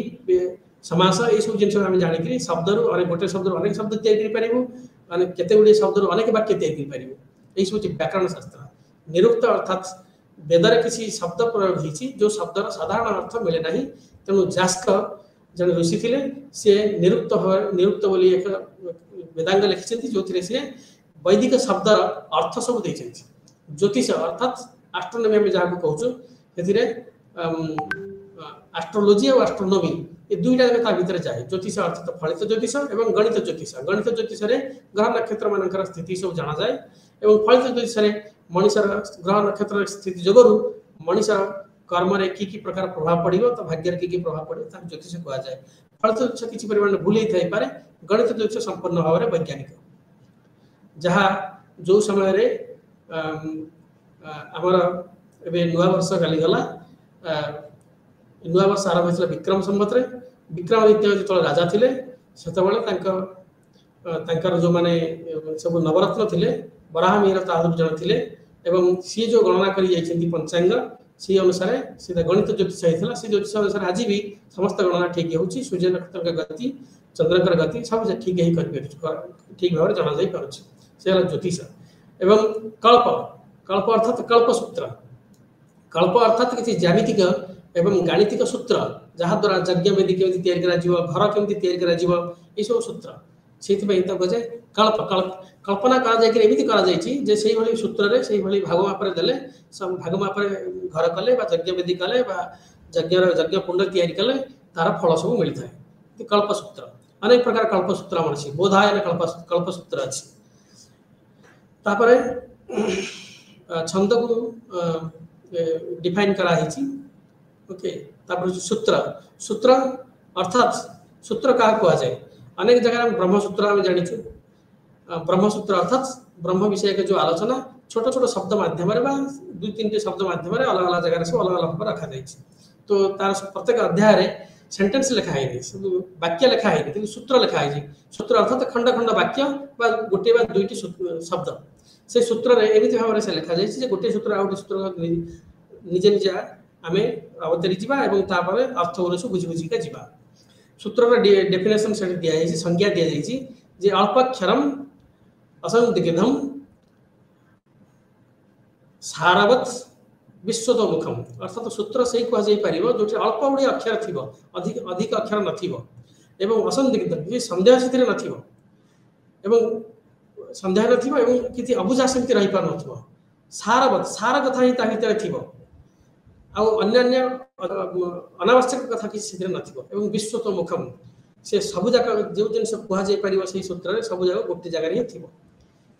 समास ये सब जिन आम जाणी शब्द रू गोटे शब्द अनेक शब्द तैयारी केते गुड़े शब्द रू अनेक वाक्य तैयारी पार यही सब व्याकरण शास्त्र निरुक्त अर्थात वेदर किसी शब्द प्रयोग होती जो शब्दर साधारण अर्थ मिले ना तेणु जास्क जन ऋषि थे सी निरुक्त बोली एक वेदांग लिखिं जो सी वैदिक शब्दर अर्थ सब देते ज्योतिष अर्थात एस्ट्रोनोमी आम जहाँ कहूँ एस्ट्रोलोजी और एस्ट्रोनोमी ये दुईटा भितर जाए ज्योतिष अर्थात फलित ज्योतिष और गणित ज्योतिष ग्रह नक्षत्र मान स्थिति सब जाना जाए और फलित ज्योतिष मनीषर ग्रह नक्षत्र स्थिति जोगु मनीषर कर्म की प्रकार प्रभाव पड़ो तो भाग्य की प्रभाव पड़ो ज्योतिष कहुए फलित ज्योतिष किसी परिमाण भूल होता पारे गणित ज्योतिष संपूर्ण भाव में वैज्ञानिक जहाँ जो समय आमर ए नुआ वर्ष काली गला नुआ वर्ष आरंभ होता विक्रम संवत विक्रमादित्य जो राजा थे ସେତେବେଳେ ତାଙ୍କର ଯେଉଁମାନେ ସବୁ ନବରତ୍ନ ଥିଲେ ବରାହ ମିହିର ତାହାରୁ ଜଣେ ଥିଲେ ଏବଂ ସିଏ ଯେଉଁ ଗଣନା କରି ଯାଇଛନ୍ତି ପଞ୍ଚାଙ୍ଗ ସେଇ ଅନୁସାରେ ସେ ଗଣିତ ଜ୍ୟୋତିଷ ହେଇଥିଲା। ସେ ଜ୍ୟୋତିଷ ଅନୁସାରେ ଆଜି ବି ସମସ୍ତ ଗଣନା ଠିକ୍ ହେଉଛି। ସୂର୍ଯ୍ୟ ନକ୍ଷତ୍ରଙ୍କ ଗତି ଚନ୍ଦ୍ରଙ୍କର ଗତି ସବୁ ଠିକ୍ ହେଇ କରିପାରୁଛି, ଠିକ୍ ଭାବରେ ଜଣାଯାଇ ପାରୁଛି। ସେ ହେଲା ଜ୍ୟୋତିଷ। ଏବଂ କଳ୍ପ କଳ୍ପ ଅର୍ଥାତ୍ କଳ୍ପସୂତ୍ର। କଳ୍ପ ଅର୍ଥାତ୍ କିଛି ଜ୍ୟାମିତିକ ଏବଂ ଗାଣିତିକ ସୂତ୍ର ଯାହାଦ୍ୱାରା ଯଜ୍ଞ ବେଦୀ କେମିତି ତିଆରି କରାଯିବ, ଘର କେମିତି ତିଆରି କରାଯିବ, ଏସବୁ ସୂତ୍ର। ସେଇଥିପାଇଁ ତ କୁହାଯାଏ କଳ୍ପ। କଳ୍ପନା କରାଯାଇକି ଏମିତି କରାଯାଇଛି ଯେ ସେଇଭଳି ସୂତ୍ରରେ ସେଇଭଳି ଭାଗ ମାପରେ ଦେଲେ ଭାଗ ମାପରେ ଘର କଲେ ବା ଯଜ୍ଞ ବେଦୀ କଲେ ବା ଯଜ୍ଞ କୁଣ୍ଡ ତିଆରି କଲେ ତାର ଫଳ ସବୁ ମିଳିଥାଏ। କଳ୍ପସୂତ୍ର ଅନେକ ପ୍ରକାର କଳ୍ପସୂତ୍ର ଆମର ଅଛି। ବୋଧାୟନ କଳ୍ପସୂତ୍ର ଅଛି। ତାପରେ ଛନ୍ଦକୁ डिफाइन करा ओके। सूत्र सूत्र अर्थात सूत्र क्या कह जाए अनेक जगह ब्रह्मसूत्र आम जाचु। ब्रह्मसूत्र अर्थात ब्रह्म विषय के जो आलोचना छोट छोट शब्द माध्यम दुई तीन शब्द माध्यम अलग अलग जगह सब अलग अलग भाव रखा जाए। तो तार प्रत्येक अध्याय सेंटेंस लिखाई वाक्य लिखाई सूत्र लिखाई। सूत्र अर्थात खंड खंड वाक्य गोटे दुईटी शब्द से सूत्र एमती भाव से लिखा जाए गोटे सूत्र आ गए सूत्र निजे निजे आम अवतरी जापर अर्थ गुण बुझी बुझिका जा। सूत्र डेफिनेशन से दि संज्ञा दि जाए अल्पक्षरम असंदिग्धम सारवत विश्वतोमुखम अर्थात सूत्र से कहुपर जो अल्प गुड़े अक्षर थी अधिक अक्षर नथिबो असंदिग्ध सन्देह से नथिबो सन्देह नथिबो किसी अबुझा सेमती रही पार नथिबो सारवत सार कथा ही ता भितर थिबो अन्य अनावश्यक कथा किसी नथिबो विश्वतोमुखम से सबु जाक जो जिनस कहुपर से सूत्र में सबु जाक गोटे जगह ही थिबो।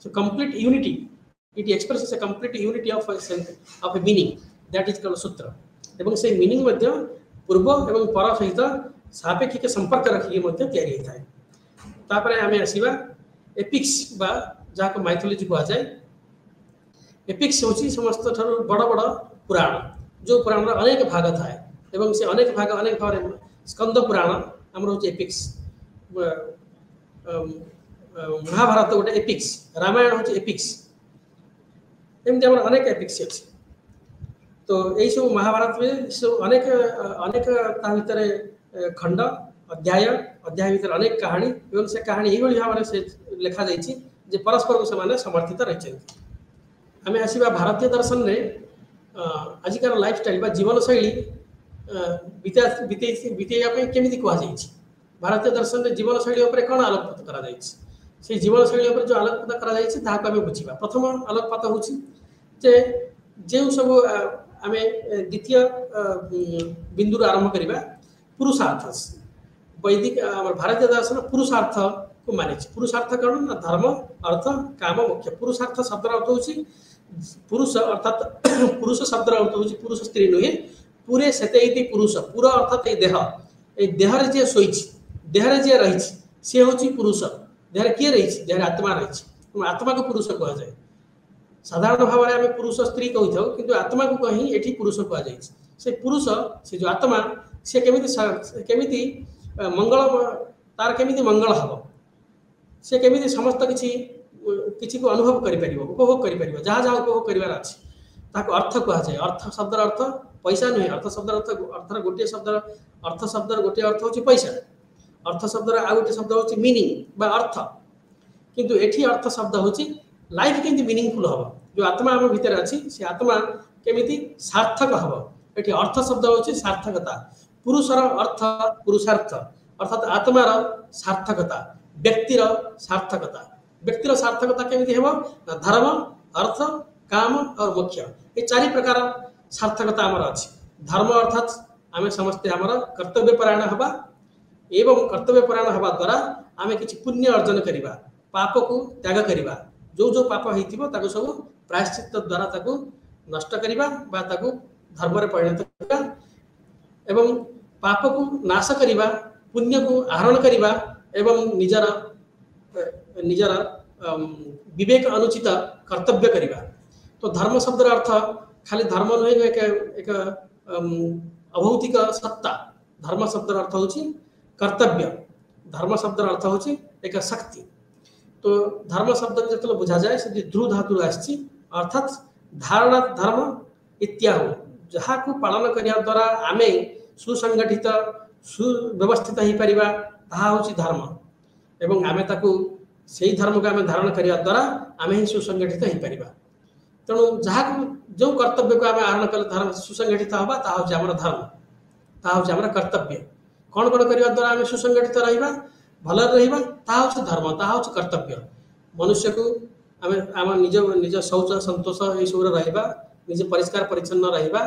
So complete unity it expresses a complete unity of a meaning that is called sutra. एवं से मीनिंग मध्य पूर्व एवं पर सहित सापेक्षिक संपर्क रखिक तैयारी होता है। तापर आम आसवा एपिक्स बा जहाँ को माइथोलॉजी कह जाए। एपिक्स हूँ समस्त बड़ बड़ पुराण जो पुराण अनेक भाग थाए एवं से अनेक भाग स्कंद पुराण आम हूँ एपिक्स। महाभारत गोटे एपिक्स रामायण हूँ एपिक्स एमती अनेक एपिक्स अच्छे। तो यही सब महाभारत में सब अनेक अनेक भितर खंड अध्याय अध्याय भीतर अनेक कहानी एवं से कहानी यही भाव से लिखा जाए परस्पर को से समर्थित रही। आम आसवा भारतीय दर्शन में आजिकार लाइफ स्टाइल जीवन शैली बीतेवाई केमी कहुई। भारतीय दर्शन में जीवन शैली उपर कौन आलोकपात कर जीवन शैली उपर जो आलोकपात कर बुझा। प्रथम आलोकपात हूँ जो सब आम द्वितीय बिंदु आरंभ करवा पुरुषार्थ वैदिक भारतीय दर्शन पुरुषार्थ को मानी। पुरुषार्थ कौन ना धर्म अर्थ काम मोक्ष। पुरुषार्थ शब्द अर्थ हूँ पुरुष अर्थात पुरुष शब्द अर्थ हूँ पुरुष स्त्री नुहे पूरे से पुरुष पूरा अर्थात ये देहरे जी शोई देहरे जी रही सी हूँ पुरुष। देहरे किए रही देहरे आत्मा रही आत्मा को पुरुष कह जाए। साधारण भाव में आम पुरुष स्त्री कही था कि आत्मा को कहीं ये पुरुष कहुई। से पुरुष से जो आत्मा सी केमी मंगल तार केमी मंगल हम से केमी समस्त किसी को अनुभव कर उपभोग कर जहाँ जहाँ उपभोग करार अच्छी ताको अर्थ कहुए। अर्थ शब्द अर्थ पैसा नुहे। अर्थ शब्द अर्थर गोटे शब्द अर्थ शब्द गोटे अर्थ हूँ पैसा। अर्थ शब्द आ गए शब्द हूँ मीनिंग बा अर्थ किंतु एठी अर्थ शब्द हूँ लाइफ केमती मीनिंगफुल हम जो आत्मा आम भितर अच्छी से आत्मा केमी सार्थक हम। ये अर्थ शब्द हूँ सार्थकता पुरुषर अर्थ पुरुषार्थ अर्थात आत्मार सार्थकता व्यक्तिर सार्थकता। व्यक्तिर सार्थकता केमी हम धर्म अर्थ काम और मोक्ष ये चारि प्रकार सार्थकता आमर अच्छी। धर्म अर्थात आम समस्ते आमर कर्तव्यपरायण हवा एवं कर्तव्यपरायण हवा द्वारा आम कि पुण्य अर्जन करवा पाप को त्याग करवा जो जो पाप हो सब प्रायश्चित द्वारा ताकू नष्ट करवा धर्म में परिणत करवा एवं पाप को नाश करवा पुण्य को आहरण करवा एवं निजर निजर विवेक अनुचित कर्तव्य करवा। तो धर्म शब्द अर्थ खाली धर्म नुहे एक अभौतिक सत्ता। धर्म शब्द अर्थ हूँ कर्तव्य धर्म शब्द अर्थ हूँ एक शक्ति। तो धर्म शब्द को जो बुझा जाए से ध्रु धातु आसी अर्थात धारणा धर्म इत्याहु जहाँ को पालन करने द्वारा आम सुसंगठित सुव्यवस्थित हो पार ताहा हूँ धर्म एवं आम ताकू से धर्म को आम धारण करने द्वारा आम ही सुसंगठित हो पार। तेणु जहाँ जो कर्तव्य को आम आहरण कले धर्म सुसंगठित हवा ता हूँ आम धर्म ता हूँ आम कर्तव्य। कौन कौन करने द्वारा आम सुसंगठित रहा भल रहा ता हूँ धर्म ता हूँ कर्तव्य। मनुष्य को आम आम निज निज शौच संतोष ये सब रहा निजे परिष्कार परिच्छन्न रहा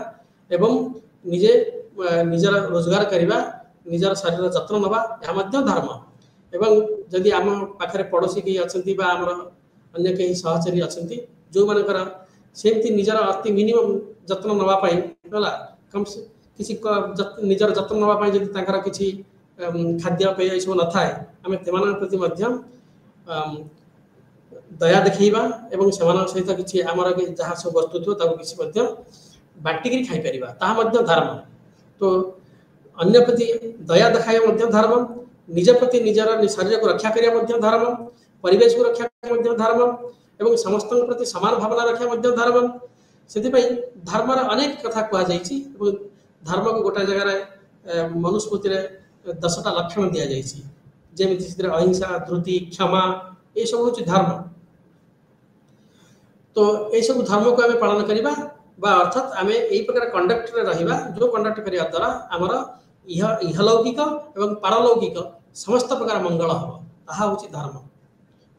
एवं निजे निजर रोजगार करवा निजर शरीर जत्न नवा यह धर्म। एवं जदि आम पाखे पड़ोशी कहीं अच्छा आमर अन्य कहीं सहचारी अच्छा जो मानकर सेमती निजर अति मिनिमम जत्न नवापाई है कम किसी निजर जत्न नवापाई जदि तांकर किसी खाद्य पेय ये सब न थाए आम प्रति दया देखा एवं से सहित किसी आमर जहाँ सब वस्तु थो किसी बाटिकी खाई पार धर्म। तो अन्य प्रति दया देखा धर्म निज प्रति निजर शरीर को रक्षा करने धर्म परिवेश को रक्षा करने धर्म एवं समस्त प्रति समान भावना रखा धर्म। से धर्मर अनेक कथा कहुई धर्म को गोटे जगार मनुस्मृति 10टा लक्षण दि जामी अहिंसा धृति क्षमा ये सब हूँ धर्म। तो ये सब धर्म को आम पालन करवा अर्थात आम यही प्रकार कंडक्ट रहा जो कंडक्ट करने द्वारा आमर इहलौकिक एवं पारलौकिक समस्त प्रकार मंगल हम ताहा हूँ धर्म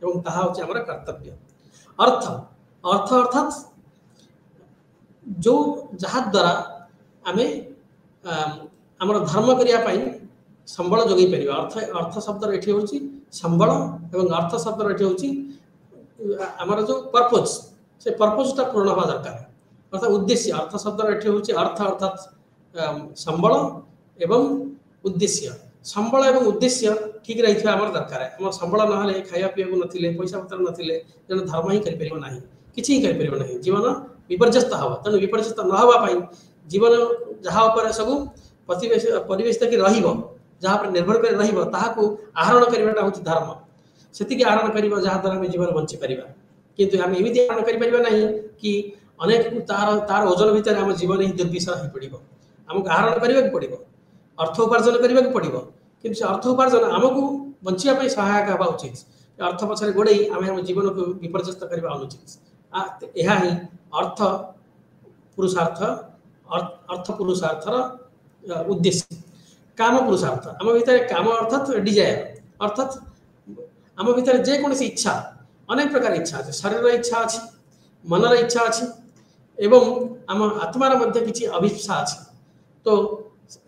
एवं ताहा हूँ आमर कर्तव्य। अर्थ अर्थ अर्थात जो जहाँ द्वारा आम आमर धर्म करने संबल जोगे पार अर्थ अर्थ शब्द ये हूँ संबल एवं अर्थ शब्द ये हूँ आमर जो पर्पज से पर्पजटा पूर्ण हवा दरकार अर्थात उद्देश्य। अर्थ शब्द ये हूँ अर्थ अर्थात संबल एवं उद्देश्य संबल एवं उद्देश्य ठीक रही आमर दरकार आम संबल ना खाया पीवा ना पैसा पतर ना जन धर्म ही करना किसी ही कर जीवन विपर्यस्त हम। तेणु विपर्यस्त न होगापाई जीवन जहाँ पर सब परिवेश तक रहा पर निर्भर कर आहरण करवाटा हूँ धर्म से आहरण कर जहाँ द्वारा आम जीवन बंची पार। किंतु आम एमती आहरण कर कि अनेक तार तार ओजन भितर आम जीवन ही दुर्विषह हो पड़ो आमको आहरण करने पड़ो अर्थ उपार्जन करने पड़ो कि अर्थ उपार्जन आमको बचापी सहायक हवा उचित अर्थ पछरे गोड़े आम आम जीवन को विपर्यस्त करने अनुचित यह ही अर्थ पुरुषार्थ अर्थ पुरुषार्थर उद्देश्य। काम पुरुषार्थ आम भीतर काम अर्थात डिजायर अर्थात आम भीतर जेकोसी इच्छा अनेक प्रकार इच्छा अच्छे शरीर इच्छा अच्छी मनर इच्छा अच्छी एवं आम आत्मार मध्य किसी अभिप्सा अच्छी। तो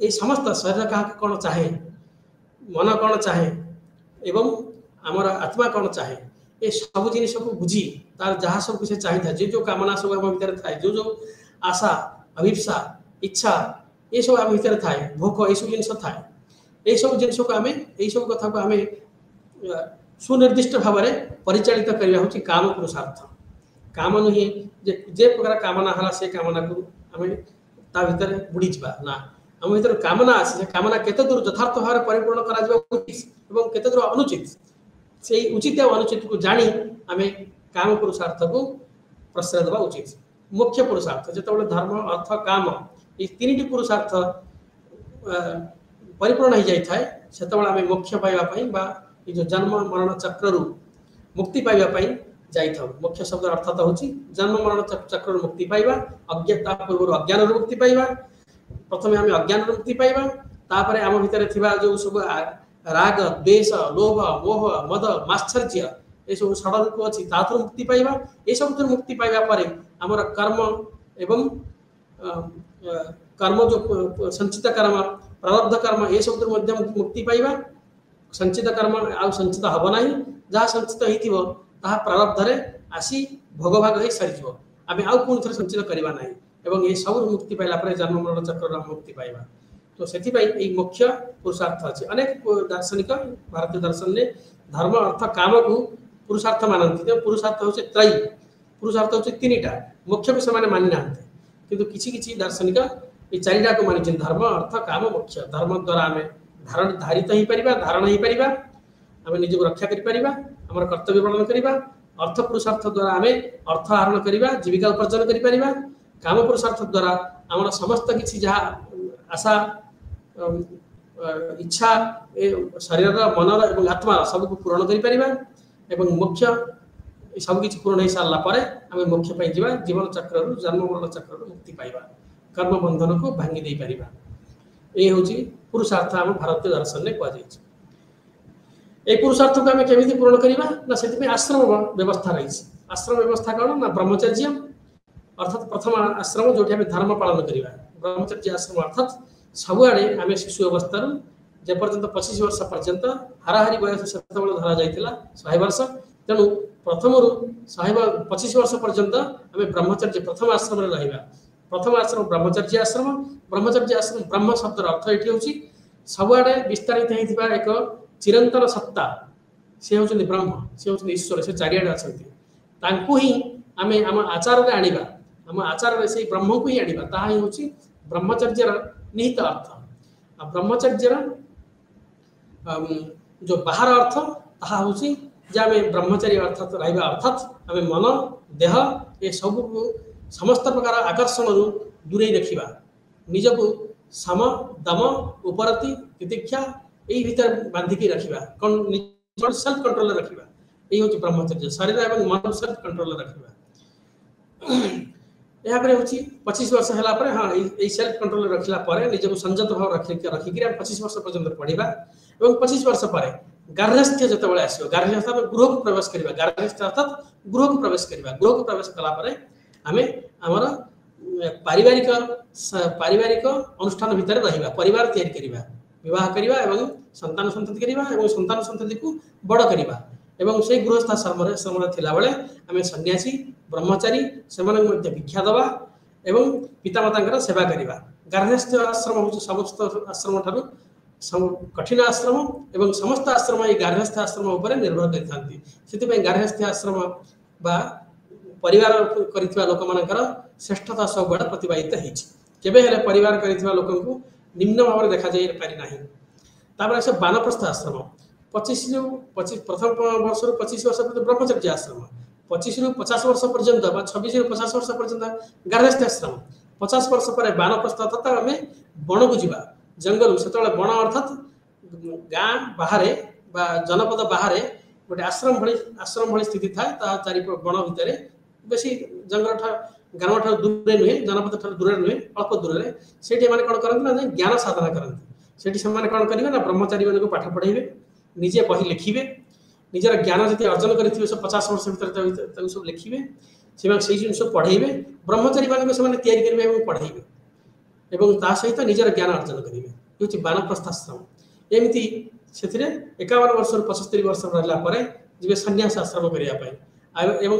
ये समस्त शरीर क्या कौन चाहे मन कौन चाहे एवं आमर आत्मा कौन चाहे ये सब जिन को बुझी तार जहाँ सब किसी चाहिए जो जो कामना सब आम भीतर थाए जो जो आशा अभिप्सा इच्छा ये सब आम भीतर थाए भोक ये सब जिन थाए ये सब जिन को आम यही सब कथा को आम सुनिर्दिष्ट भाव में परिचालित करवा हूँ काम पुरुषार्थ। काम नुहे जे प्रकार कामना है से कामना को आम ता भीतर बुड़ी जा ना आम भीतर कामना आसे कामना केते दूर यथार्थ भाव परिपूर्ण करा उचित और केते दूर अनुचित से उचित और अनुचित को जानी आम काम पुरुषार्थ को प्रश्रय देवा उचित। मुख्य पुरुषार्थ जो धर्म अर्थ काम ये तीन पुरुषार्थ परिपूर्ण हो जाए से आम मोक्ष पाइबापी ये जो जन्म मरण चक्र मुक्ति पाइबापी जाइए। मुख्य शब्द अर्थात हूँ जन्म मरण चक्र मुक्ति पाइबा अज्ञता पूर्व अज्ञान मुक्ति पाइबा प्रथम आम अज्ञान मुक्ति पाइबा तापर आम भीतर थिबा जो सब राग द्वेष लोभ मोह मद मात्सर्य ये सब षडरूप अच्छी ताथुर मुक्ति पाइबा ये सब मुक्ति पाइबा पर आमर कर्म एवं कर्म जो संचित कर्म प्रारब्ध कर्म ये सब मुक्ति पाइबा संचित कर्म आ संचित हम ना जहाँ संचित होता प्रारब्ध आसी भोगभाग हो सारी आम आउ पुणी थे संचित करवा ना एवं ये सब मुक्ति पाइला जन्म मरण चक्र मुक्ति पाइबा। तो से मुख्य पुरुषार्थ अच्छे अनेक दार्शनिक भारतीय दर्शन ने धर्म अर्थ काम को पुरुषार्थ मानती पुरुषार्थ हूँ त्रयी पुरुषार्थ हूँ तीन टा मुख्य को से मानि ना कि किसी किसी दार्शनिक ये चारिटा को मानी धर्म अर्थ काम मोक्ष। धर्म द्वारा आम धारित हो पारिबा धारण हो पारिबा आमे निजको रक्षा करि पारिबा हमर कर्तव्य पालन करिबा अर्थ पुरुषार्थ द्वारा आमे अर्थ आहरण करिबा जीविका उपार्जन करि पारिबा काम पुरुषार्थ द्वारा हमर समस्त किछि जहा आशा इच्छा शरीर मन और आत्मा सबको पूरण करि पारिबा एवं मोक्ष सब किछि पूर्ण हो सारा पर आम मोक्ष पाई जीवा जीवन चक्र जन्म मरण चक्र मुक्ति पाइबा कर्म बंधन को भांगी दे पारिबा ए होची पुरुषार्थ आम भारतीय दर्शन में कह जाइछि ए पुरुषार्थ को आम केमिति पूर्ण करिबा ना सेति में आश्रम व्यवस्था रही आश्रम व्यवस्था कौन ना ब्रह्मचर्य अर्थात प्रथम आश्रम जो धर्म पालन करिबा ब्रह्मचर्य आश्रम अर्थात सबुआड़े आम शिशु अवस्था जे पर्यंत 25 वर्ष पर्यंत हाराहारी बयस से धरा जाइतिला 100 वर्ष तेणु प्रथम 25 वर्ष पर्यंत आम ब्रह्मचर्य प्रथम आश्रम में रहिबा प्रथम आश्रम ब्रह्मचर्य आश्रम ब्रह्म शब्द अर्थ ये हूँ सबुआड़े विस्तारित होता एक चिरंतन सत्ता सी हूँ ब्रह्म सी हूँ ईश्वर से चारिआडे अच्छा ही आम आम आचार में आनिबा आम आचार से ब्रह्म को ही आनिबा ताहा ही हूँ ब्रह्मचर्यर निहित अर्थ आ ब्रह्मचर्यर जो बाहर अर्थ ताहा हूँ जे आम ब्रह्मचारी अर्थात रहा अर्थात आम मन देह ये सब समस्त प्रकार आकर्षण दूरे रखा निजक सम दम उपरति तितिक्षा यही भीतर बांधिकी रखा कौन सेल्फ कंट्रोल रखा यही हूँ ब्रह्मचर्य शरीर और मन सेल्फ कंट्रोल रखा यहाँ हूँ 25 वर्ष है हाँ ये सेल्फ कंट्रोल रखला निजक संयत भाव रखिक 25 वर्ष पर्यंत पढ़ा और 25 वर्ष पर गार्हस्थ्य जो आसो गार्हस्थ्य गृह को प्रवेश करवा गार्हस्थ्य अर्थात गृह को प्रवेश कलापर आम आमर पारिवारिक अनुष्ठान भितर रहिबा परिवार तैयारी करिबा विवाह करिबा एवं संतान संतति करिबा एवं संतान संतति को बड़ करिबा एवं से गृहस्थ आश्रम थिला बेले आम सन्यासी ब्रह्मचारी से भिक्षा दबा एवं पितामाता सेवा करिबा गार्हस्थ्य आश्रम हूँ समस्त आश्रम ठारू कठिन आश्रम एवं समस्त आश्रम ये गार्हस्थ्य आश्रम उपर निर्भर करते गार्हस्थ्य आश्रम बा परिवार करिथिबा लोक मानकर श्रेष्ठता सब बड़ प्रतिपादित होइछि केबे हेले परिवार करिथिबा लोक को निम्न भाव में देखा जाय पारि नाही तापर से वानप्रस्थ आश्रम 25 प्रथम वर्ष 25 वर्ष पर्यंत ब्रह्मचर्य आश्रम 25 रु 50 वर्ष पर्यंत 26 रु 50 वर्ष पर्यंत गार्हस्थ्य आश्रम 50 वर्ष पर वानप्रस्थ अर्थात आम बण को जीवा जंगल से बण अर्थात गाँ बाहर जनपद बाहर गोटे आश्रम भली स्थिति थाए चारि बण भितर बेसी जंगल ग्राम ठार दूर नुहे जनपद ठार दूर नुहे अल्प दूर से कौन करते ना ज्ञान साधना करते से कौन करेंगे ना ब्रह्मचारी मान पाठ पढ़ेबे निजे बही लिखे निजर ज्ञान जी अर्जन करेंगे 50 वर्ष भर सब लिखे से जिन पढ़ेबे ब्रह्मचारी मान तैयारी करेंगे पढ़ेबे और ता सहित निजर ज्ञान अर्जन करेंगे ये वानप्रस्थाश्रम एमती से 51 वर्ष 75 वर्ष रहा जी सन्यास आश्रम करने एवं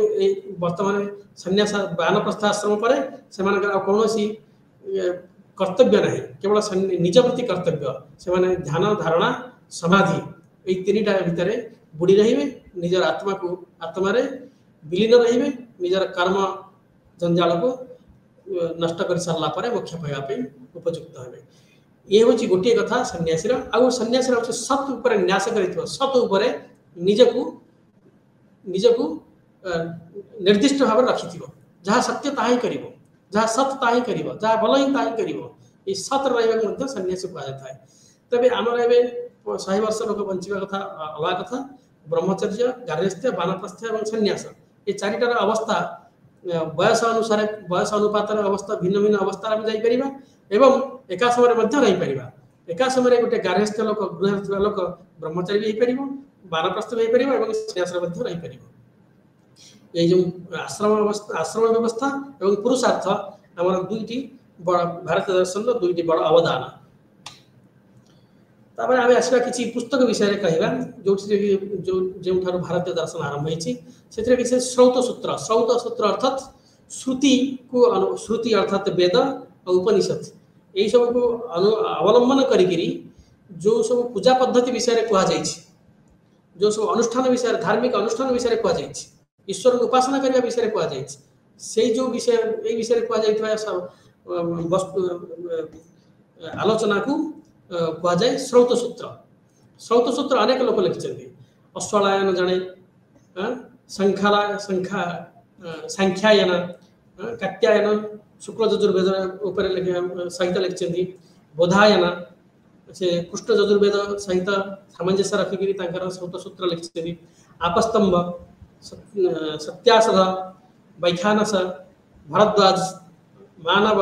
वर्तमान सन्यास वानप्रस्थ आश्रम पर से कौन कर्तव्य ना केवल निज प्रति कर्तव्य से ध्यान धारणा समाधि ये 3टा भितर बुड़ी रे निजर आत्मा को आत्मा विलीन रे निजर कर्म जंजाल को नष्ट कर सारा पर मोक्ष पाइबा उपयुक्त हे ये हूँ गोटे कथा सन्यासी सन्यासी हूँ सत उपर न्यास कर सत उपर निजकू निर्दिष्ट भाव रखि जहाँ सत्य ता ही कर जहाँ सत ता ही कर जहाँ भल ही ता ही कर सत रहा सन्यासी कहुए तेज आम 100 वर्ष लोक बंचा कथा अलग कथा ब्रह्मचर्य गार्हस्थ्य वानप्रस्थ और सन्यास ये 4टार अवस्था बयस अनुसार बयस अनुपात अवस्था भिन्न भिन्न अवस्था एवं एका समय रहीपर एका समय गोटे गार्हस्थ्य लोक गृह लोक ब्रह्मचारी भी हो वानप्रस्थ भी हो सन्यास रहीपर ये जो आश्रम व्यवस्था और पुरुषार्थ आम 2टी भारतीय दर्शन 2टी बड़ अवदान तापर आम आसवा कि पुस्तक विषय कहवा जो भारतीय दर्शन आरंभ होती विशेष श्रौत सूत्र अर्थात श्रुति को श्रुति अर्थात वेद और उपनिषद यही सब को अवलंबन करी जो सब पूजा पद्धति विषय कहुई जो सब अनुष्ठान विषय धार्मिक अनुष्ठान विषय कहुई ईश्वर को उपासना करने विषय कहुई से जो विषय ये विषय कहुई वस्तु आलोचना को କୁହାଯାଏ ଶ୍ରୌତ ସୂତ୍ର। ଶ୍ରୌତ ସୂତ୍ର ଅନେକ ଲୋକ ଲେଖିଛନ୍ତି। ଅଶ୍ୱଳାୟନ ଜଣେ, ସାଂଖ୍ୟାୟନ, କାତ୍ୟାୟନ ଶୁକ୍ଳ ଯଜୁର୍ବେଦ ଉପରେ ସହିତ ଲେଖିଛନ୍ତି। ବୋଧାୟନ ସେ କୃଷ୍ଣ ଯଜୁର୍ବେଦ ସହିତ ସାମଞ୍ଜସ୍ୟ ରଖିକିରି ତାଙ୍କର ଶ୍ରୌତ ସୂତ୍ର ଲେଖିଛନ୍ତି। ଆପସ୍ତମ୍ଭ, ସତ୍ୟାସଧ, ବୈଖାନସ, ଭରଦ୍ୱାଜ, ମାନବ,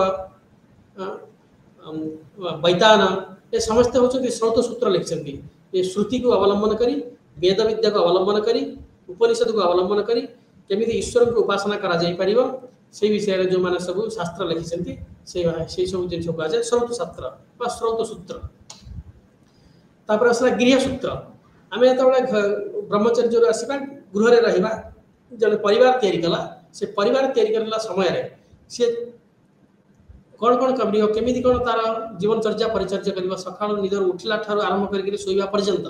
बैतान ये समस्त होचंती श्रौत सूत्र लिखिछंती। ये श्रुति को अवलंबन करी, वेद विद्या को अवलंबन करी, उपनिषद को अवलंबन करी केमिति ईश्वर को उपासना करा जाई परिबो से विषय रे जो माने सब शास्त्र लिखिछंती से सब जिन सब आजे श्रौत शास्त्र बा श्रौत सूत्र। तापर असला गृह सूत्र। आमे तबले ब्रह्मचर्य रो आसीबा गृह रे रहिबा, जने परिवार तयारी कला से परिवार तयारी करला समय रे से कौन कौन करियो, केमिति कौन तार जीवन चर्चा परिचर्या करियो, सकाळ निदर उठिला ठारू आरंभ करिके सोइबा पर्यंत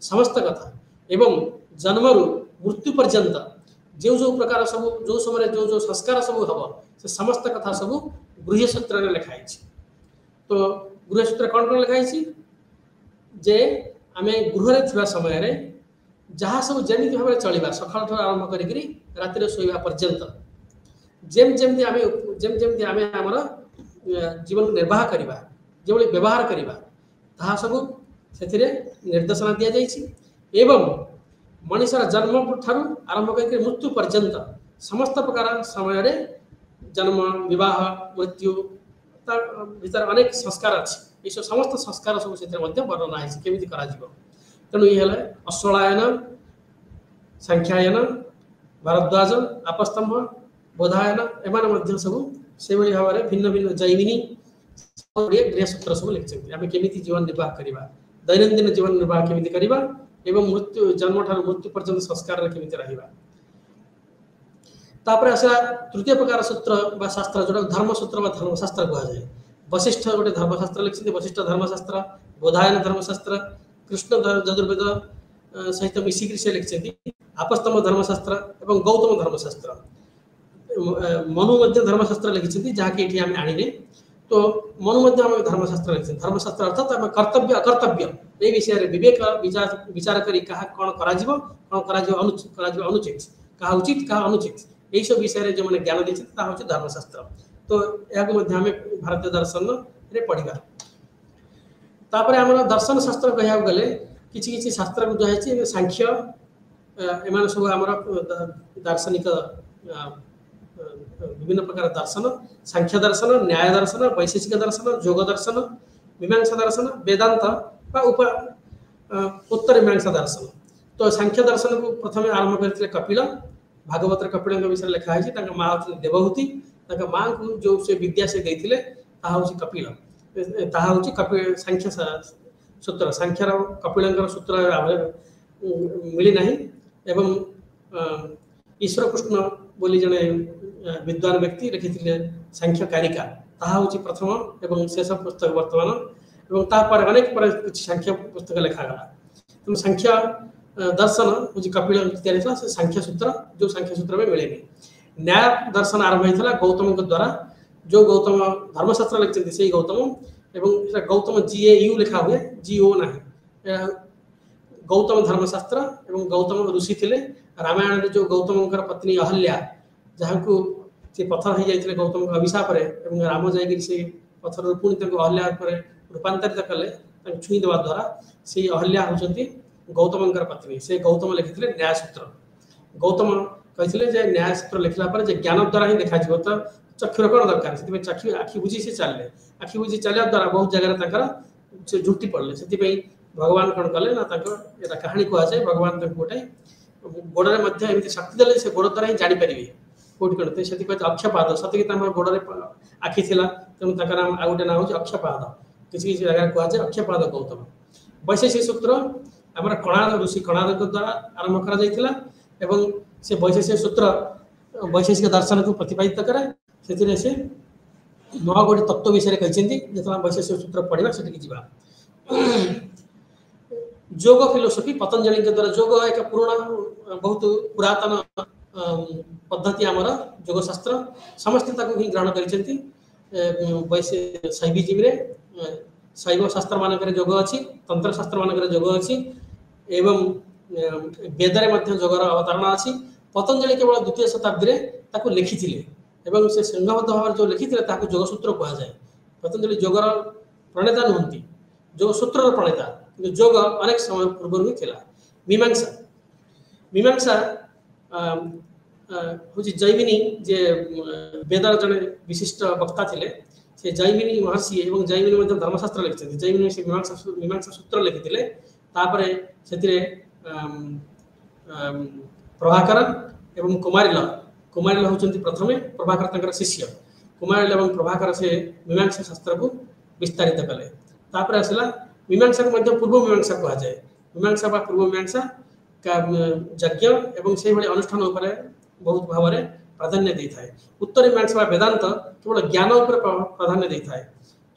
समस्त कथा एवं जन्मरु मृत्यु पर्यंत जो जो प्रकार सब जो समय जो जो संस्कार सब हबो से समस्त कथा सब गृह सूत्र रे लिखा है। तो गृह सूत्र कौन कौन लिखा है जे आमे गृह रे थिबा समय रे जहाँ सब जेमिति भाबे चलिबा सकाळ ठारू आरंभ करिके राति रे सोइबा पर्यंत जेमिति आमे हमर जीवन को निर्वाह करवा जो व्यवहार करवा ताहा सब से निर्देशना दि जाइए। एवं मनुष्यर जन्म ठारू आरंभ करके मृत्यु पर्यंत समस्त प्रकार समय रे जन्म विवाह मृत्यु भीतर अनेक संस्कार अच्छी ये समस्त संस्कार सब से वर्णना है केमिति करा जिवो। तेणु ये अश्वलायन, सांख्यायन, भारद्वाज, आपस्तंभ, बोधायन एम सब से भाव में भिन्न भिन्न जैमिनी गृह सूत्र सब लिखिं। आम केमी जीवन निर्वाह करवा, दैनंदिन जीवन निर्वाह केमी करवा एवं मृत्यु जन्म ठार मृत्यु पर्यंत संस्कार केमी रहा। तापर आसला तृतीय प्रकार सूत्र बा शास्त्र जोटा धर्मसूत्र बा धर्मशास्त्र कहुए। वशिष्ठ गोटे धर्मशास्त्र लिखिं, वशिष्ठ धर्मशास्त्र, बोधायन धर्मशास्त्र, कृष्ण यजुर्वेद सहित मिसिक से लिखिं। आपस्तंभ धर्मशास्त्र और गौतम धर्मशास्त्र, मनु मध्य धर्मशास्त्र लिखिं जहाँकि ये आम आने। तो मनु मध्य आम धर्मशास्त्र लिखिं। धर्मशास्त्र अर्थात आम कर्तव्य अकर्तव्य ये विषय में विवेक विचार करी कहा कौन कर अनुचित, क्या उचित क्या अनुचित यही सब विषय जो मैंने ज्ञान देते हूँ धर्मशास्त्र। तो यह आम भारतीय दर्शन रे पढ़ा। तापर आम दर्शन शास्त्र कह गले किसी शास्त्र को जो सांख्य एम सब आम दार्शनिक विभिन्न प्रकार दर्शन, सांख्य दर्शन, न्याय दर्शन, वैशेषिक दर्शन, योग दर्शन, मीमांसा दर्शन, वेदांत उत्तर मीमांसा दर्शन। तो सांख्य दर्शन को प्रथम आरंभ करते कपिल, भागवत कपिल विषय लिखाई। माँ होती देवहूति, माँ को जो से विद्या से देते कपिल, कपिल सांख्य सूत्र, सांख्यर कपिल सूत्र मिलना। एवं ईश्वर कृष्ण बोली जड़े विद्वान व्यक्ति लिखि सांख्य कारिका, ताहा हूँ प्रथम एवं शेष पुस्तक वर्तमान और तापर अनेक कुछ सांख्य पुस्तक लिखागला। तेणु सांख्य दर्शन हूँ कपिल तैयारी से सांख्य सूत्र जो सांख्य सूत्र में मिले। न्याय दर्शन आरंभ होता गौतम द्वारा, जो गौतम धर्मशास्त्र लिखते से गौतम एवं गौतम GAU लिखा हुए, GO ना। गौतम धर्मशास्त्र एवं गौतम ऋषि थे। रामायण में जो गौतम पत्नी अहल्या जहाँ को से पथर हो जाते गौतम अभिशाप राम जाकर से पथर पुणी अहल्या रूपांतरित कले छुई देवा द्वारा से अहल्या होती गौतम पत्नी। से गौतम लिखी न्याय सूत्र। गौतम कहते न्याय सूत्र लिखला ज्ञान द्वारा ही देखा। तो चक्षुर कौन दरकार से आखि बुझी से चलने, आखि बुझी चलिया द्वारा बहुत जगह से झुटी पड़े। से भगवान कौन कले ना कहानी कहुए भगवान गोटे गोड़े एमती शक्ति देले से गोड़ द्वारा ही जापर कौट कौन से अक्षपाद सतक गोड़े आखि थी। तेणु नाम आ गए ना हूँ अक्षपाद, किसी जगह कहुए अक्षपाद गौतम। वैशेषिक सूत्र आम कणाद ऋषि कणाद द्वारा आरंभ कर से वैशेषिक सूत्र वैशेषिक दर्शन को प्रतिपादित करे। से 9 गोटी तत्व विषय कहते जो वैशेषिक सूत्र पढ़ा से योग फिलोसफी पतंजलि के द्वारा। योग एक पुराना बहुत पुरातन पद्धति आमर योगशास्त्र समस्ते ही ग्रहण कर शैविज्म शैव शास्त्र मानक योग अच्छी तंत्र शास्त्र मानक योग अच्छी एवं वेदरे मध्य योगर अवधारणा अच्छी पतंजलि केवल द्वितीय शताब्दी में लिखी एवं से संघबद्ध भाव जो लिखी योगसूत्र कह जाए पतंजलि योगर प्रणेता नुहति योगसूत्र प्रणेता योग अनेक समय पूर्व ही थिला मीमांसा मीमांसा हूँ जैमिनी जे वेदर जड़े विशिष्ट वक्ता थे से जैमिनी महर्षि एवं जैमिनी धर्मशास्त्र लिखिं जैमिनी से मीमांसा सूत्र लिखी से प्रभाकर एवं कुमारिल कुमारिल होती प्रथमे प्रभाकर शिष्य कुमारिल एवं प्रभाकर से मीमांसा शास्त्र को विस्तारित कले तापर आसला मीमांसा को पूर्व मीमांसा कह जाए मीमांसा बा पूर्व मीमांसा का यज्ञ एवं से भाई अनुष्ठान उपर बहुत भाव में प्राधान्य दे था उत्तर मीमांसा बा वेदांत केवल ज्ञान उपर प्राधान्य दे था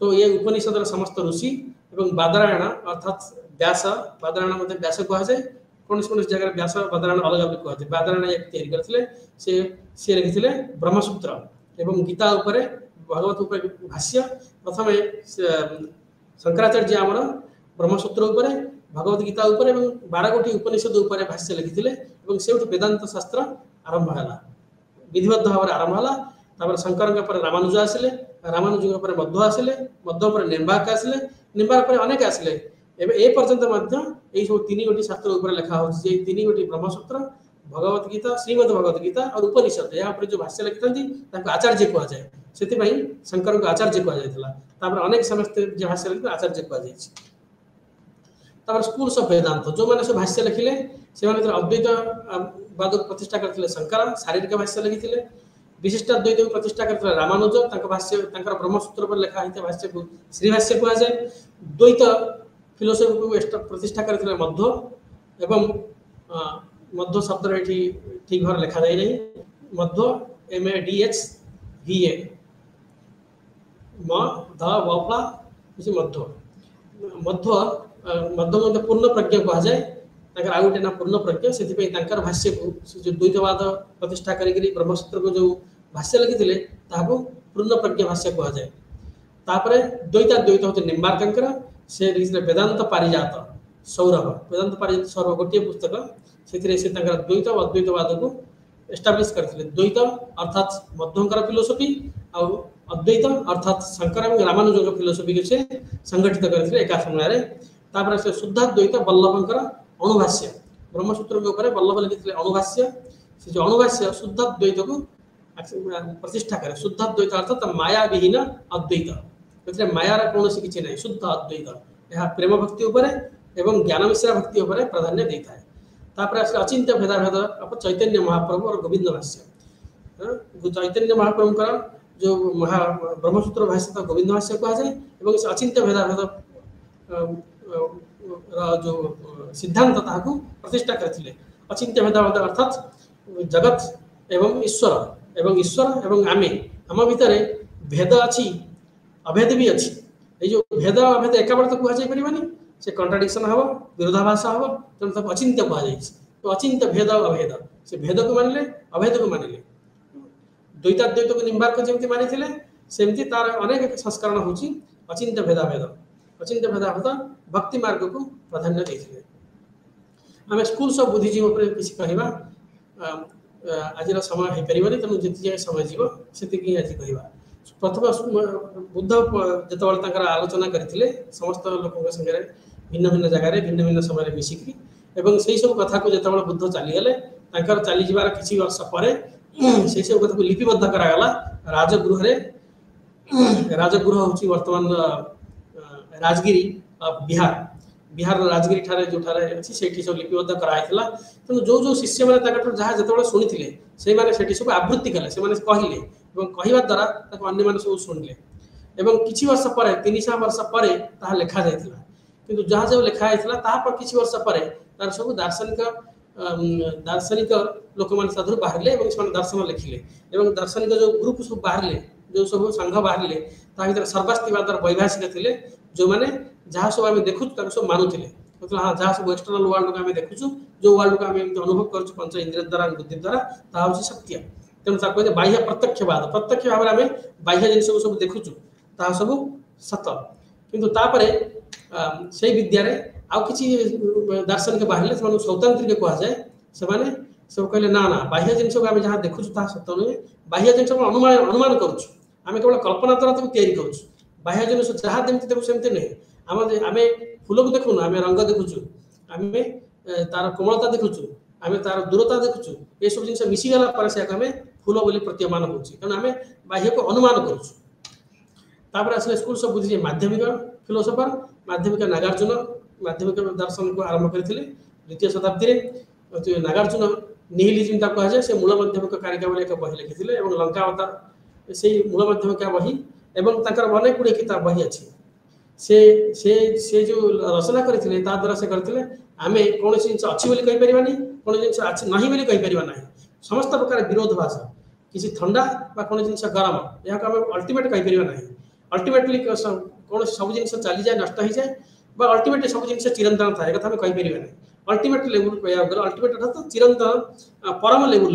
तो ये उपनिषद समस्त ऋषि एवं बादरायण अर्थात व्यास बादरायण व्यास कह जाए कौन जगह व्यास बादरायण अलग अलग कह जाए बादरायण एक तैयारी करते से लिखिले ब्रह्मसूत्र एवं गीता उपरे भगवत उपर भाष्य प्रथम शंकराचार्य आमर ब्रह्मसूत्र उपरे भगवत गीता उपरे एवं 12 गोटी उपनिषद उपरे भाष्य लिखिले एवं से वेदांत शास्त्र आरंभ है विधिबद्ध भाव में आरंभ है तापर शंकर पर रामानुज आसिले रामानुज पर मध्व आसिले मध्व पर निम्बाक आसिले निम्बाक पर अनेक आसिले एवं ए पर्यंत सब 3 गोटी शास्त्र उपर लिखा हो 3 गोटी ब्रह्मसूत्र भगवत गीता श्रीमद भगवत गीता और उपनिषद यहाँ जो भाष्य लिखिता आचार्य कह जाए से शंकर को आचार्य कह जाता अनेक समस्त जो भाष्य लिखते आचार्य कह जाए स्कूल्स ऑफ वेदांत जो मैंने सब भाष्य लिखिले से अद्वैत वाद प्रतिष्ठा करते शंकर शारीरिक भाष्य लिखिते विशिष्ट अद्वैत को प्रतिष्ठा करते रामानुज भाष्य ब्रह्मसूत्र पर लिखा होता भाष्य को श्रीभाष्य कह जाए द्वैत फिलोसफी को प्रतिष्ठा करते मध्व एवं मध्व शब्द ये ठीक भाव लिखा जाए नहीं मध्व MADHVA मध्व मध्व मध्व मध्य पूर्ण प्रज्ञ कह जाए आउ गोटे ना पूर्ण प्रज्ञ से भाष्य को जो द्वैतवाद प्रतिष्ठा करी ब्रह्मसूत्र को जो भाष्य लिखिते पूर्ण प्रज्ञ भाष्य कह जाए तापर द्वैताद्वैत होते निम्बार्कर से लिखिते वेदांत पारिजात सौरभ वेदांत पारिजात सौरभ गोटे पुस्तक से द्वैत और अद्वैतवाद को एस्टाब्लिश करते द्वैत अर्थात मध्वंकर फिलोसफी और अद्वैत अर्थात शंकर और रामानुज फिलोसफी को से संगठित करते एका समय तापर से शुद्धाद्वैत वल्लभंकर अणुभाष्य ब्रह्मसूत्र के ऊपर वल्लभ लिखिते अणुभाष्य से जो अणुभाष्य शुद्धाद्वैत को प्रतिष्ठा करे शुद्धाद्वैत अर्थात माया विहीन अद्वैत मायार कौन किसी ना शुद्ध अद्वैत यह प्रेम भक्ति उपर एवं ज्ञान मिश्रा भक्ति उपर प्राधान्य देता है तापर आस अचिंत्य भेदाभेद चैतन्य महाप्रभु और गोविंद भाष्य चैतन्य महाप्रभुकर जो ब्रह्मसूत्र भाष्य गोविंद भाष्य कह जाए और अचिंत्य भेदाभेद जो सिद्धांत ताकू प्रतिष्ठा करते अचिंत्य भेदाभेद अर्थात जगत एवं ईश्वर एवं आम भितर भेद अच्छी अभेद भी अच्छी ये जो भेद अभेद एका बार तो कह पारानी से कंट्राडिक्शन हम विरोधाभास हम तेणु अचिंत्य कह तो अचिंत्य भेद अभेद से भेद को मानिले अभेद को मानिले द्वैताद्वैत को निम्बार्क जमी मानी सेमती तार अनेक संस्करण हो अचिंत्य भेदाभेद भक्ति मार्ग को प्राधान्य देते आम स्कूल्स ऑफ बुद्धिजीव पर किसी कहवा आज समय हो पारे तेणु जी समय जीव से आज कहवा प्रथम बुद्ध जो आलोचना करते समस्त लोक संगे भिन्न भिन्न जगार भिन्न भिन्न समय मिसिकी एवं से सब कथा को जो बुद्ध चलीगले चलीजार किसी वर्ष पर से सब कथा को लिपिबद्ध करागला राजगृह राजगृह हूँ बर्तमान राजगिरी बिहार राजगिरी ठारे जो अच्छी से सब लिपिबद्ध कराइला तेणु जो जो शिष्य मैंने जहाँ जो शुणी से सब आवृत्ति कले से कहले कहवा द्वारा अन्य सब शुणिले एवं किसी वर्ष पर 300 वर्ष पर लिखा जाता किंतु जहाँ जो लिखाई तापर किसी वर्ष पर तार सब दार्शनिक लोक मैंने साधु बाहर दर्शन लिखिले और दार्शनिक जो ग्रुप सब बाहर जो सब संघ बाहर सर्वास्तिवाद वैभाषिक थे जो मैंने जहाँ सब आम देखु सब मानुले हाँ जहाँ सब एक्सटर्नाल वर्ल्ड को आम देखु जो वर्ल्ड को आम अनुभव कर पंच इंद्रिय द्वारा बुद्धि द्वारा ताहा सत्य तेणु कहते बाह्य प्रत्यक्षवाद प्रत्यक्ष भाव में आम बाह्य जिन सब देखुचु सब सत किंतु तापरे से विद्यारे आउ किछि दार्शनिक बाहरले से सौतांत्रिक कह जाए से सब कहले ना ना बाह्य जिनस को आम जहाँ देखु सत्य नुहे बाह्य जिनस अनुमान अनुमान करुँ आम केवल कल्पना द्वारा तैयारी करुँ बाह्य जिनस जहाँ जमी देखु सेमती नुहे आम फूल को देखुन आम रंग देखुचु आम तार कोमलता देखुचु आम तार दूरता देखुचु ये सब जिन मिसीगला पर से आम फूल बोली प्रतीयमान हो आम बाह्य को अनुमान करुँ आसले स्कूल सब बुझे माध्यमिक फिलोसफर माध्यमिक नागार्जुन माध्यमिक दर्शन को आरंभ करते द्वितीय शताब्दी में नागार्जुन निहिलिज्म कह जाए से मूल माध्यमिक कारिका बोली एक बही लिखी लंकावतार से मूल माध्यमिक बही एवं अनेक गुड़े किताब बही अच्छी से जो रचना करते द्वारा से करते आम कौन जिन अच्छी बोली कहींपारानी कौन जिन नहीं बोली कहींपार ना समस्त प्रकार विरोधाभास किसी ठंडा कौन जिन गरम यहाँ आम अल्टीमेट कहींपार ना अल्टीमेटली कौन सब जिन चली जाए नष्ट हो जाए अल्टीमेटली सब जिन चिरंतन था एक आम कहींपार ना अल्टीमेट लेवल कह गले अल्टीमेट अर्थात चिरंतन परम लेवल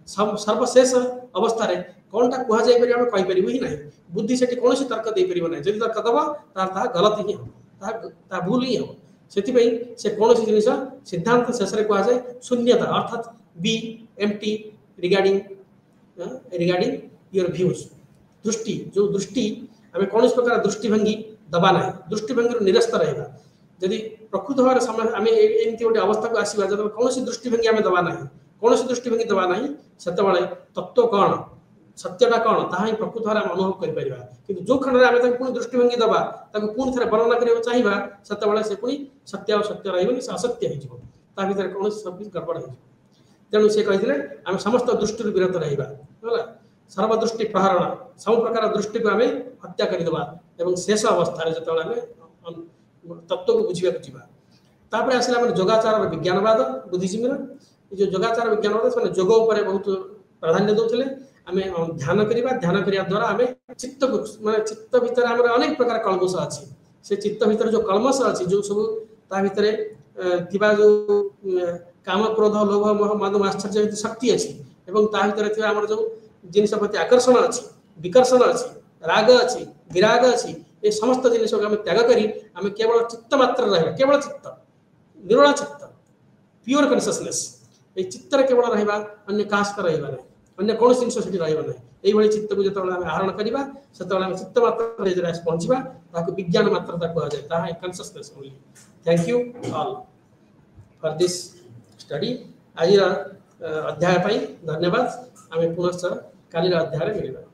सर्वशेष अवस्था कौनटा कह जापर आम कहींपर ही ना बुद्धि से कौन तर्क दे पार ना जब तर्क दब तार गलत ही हम भूल ही हम से कौन जिन सिद्धांत शेष में कह जाए शून्यता अर्थात B empty regarding your views दृष्टि जो दृष्टि आम कौन प्रकार दृष्टिभंगी दबा ना दृष्टिभंगी निरस्त रहा जदि प्रकृत भाव समय आम एमती गोटे अवस्था को आसवा जो कौन दृष्टिभंगी आम दबा ना कौन दृष्टिभंगी दबा ना से तत्व कौन सत्यटा कौन ताही प्रकृत भाव आम अनुभव कर कि जो खंड में पुणी दृष्टिभंगी दबा पुणी थे वर्णना करने चाहिए से पुणी सत्य और सत्य रही से असत्य हो भर कौन सब गड़बड़ हो तेणु से कहते आम समस्त दृष्टि विरत रहा सर्वदृष्टि प्रहरण सब प्रकार दृष्टि को आम हत्या करदे शेष अवस्था जो आम तत्व को बुझा जापर आसला जोगाचार विज्ञानवाद बुद्धिजीवी जो जोगाचार विज्ञानवाद से जोग उपर बहुत प्राधान्य दौले आम ध्यान करने द्वारा आम चित्त को माने चित्त भितर आम अनेक प्रकार कलमश अच्छी से चित्त भितर जो कलमश अच्छी जो सब भितर जो काम क्रोध लोभ मोह मद आश्चर्य शक्ति अच्छी भितर आम जो जिनस प्रति आकर्षण अच्छी विकर्षण अच्छी राग अच्छी विराग अच्छी ये समस्त जिनिस को आम त्याग करी आम केवल चित्त मात्र रहा केवल चित्त निरोला चित्त प्योर कन्सियसनेस ये चित्तर केवल रहा अन्य कास्ट रहा नहीं अन्य कौन जिन रहा नहीं ये चित्त को जो आहरण करवा से चित्त मात्र पहुँचा विज्ञान मात्रता कहुए consciousness only thank you all for this study आज अध्याय धन्यवाद आम पुनश्च काली अध्याय मिलवा।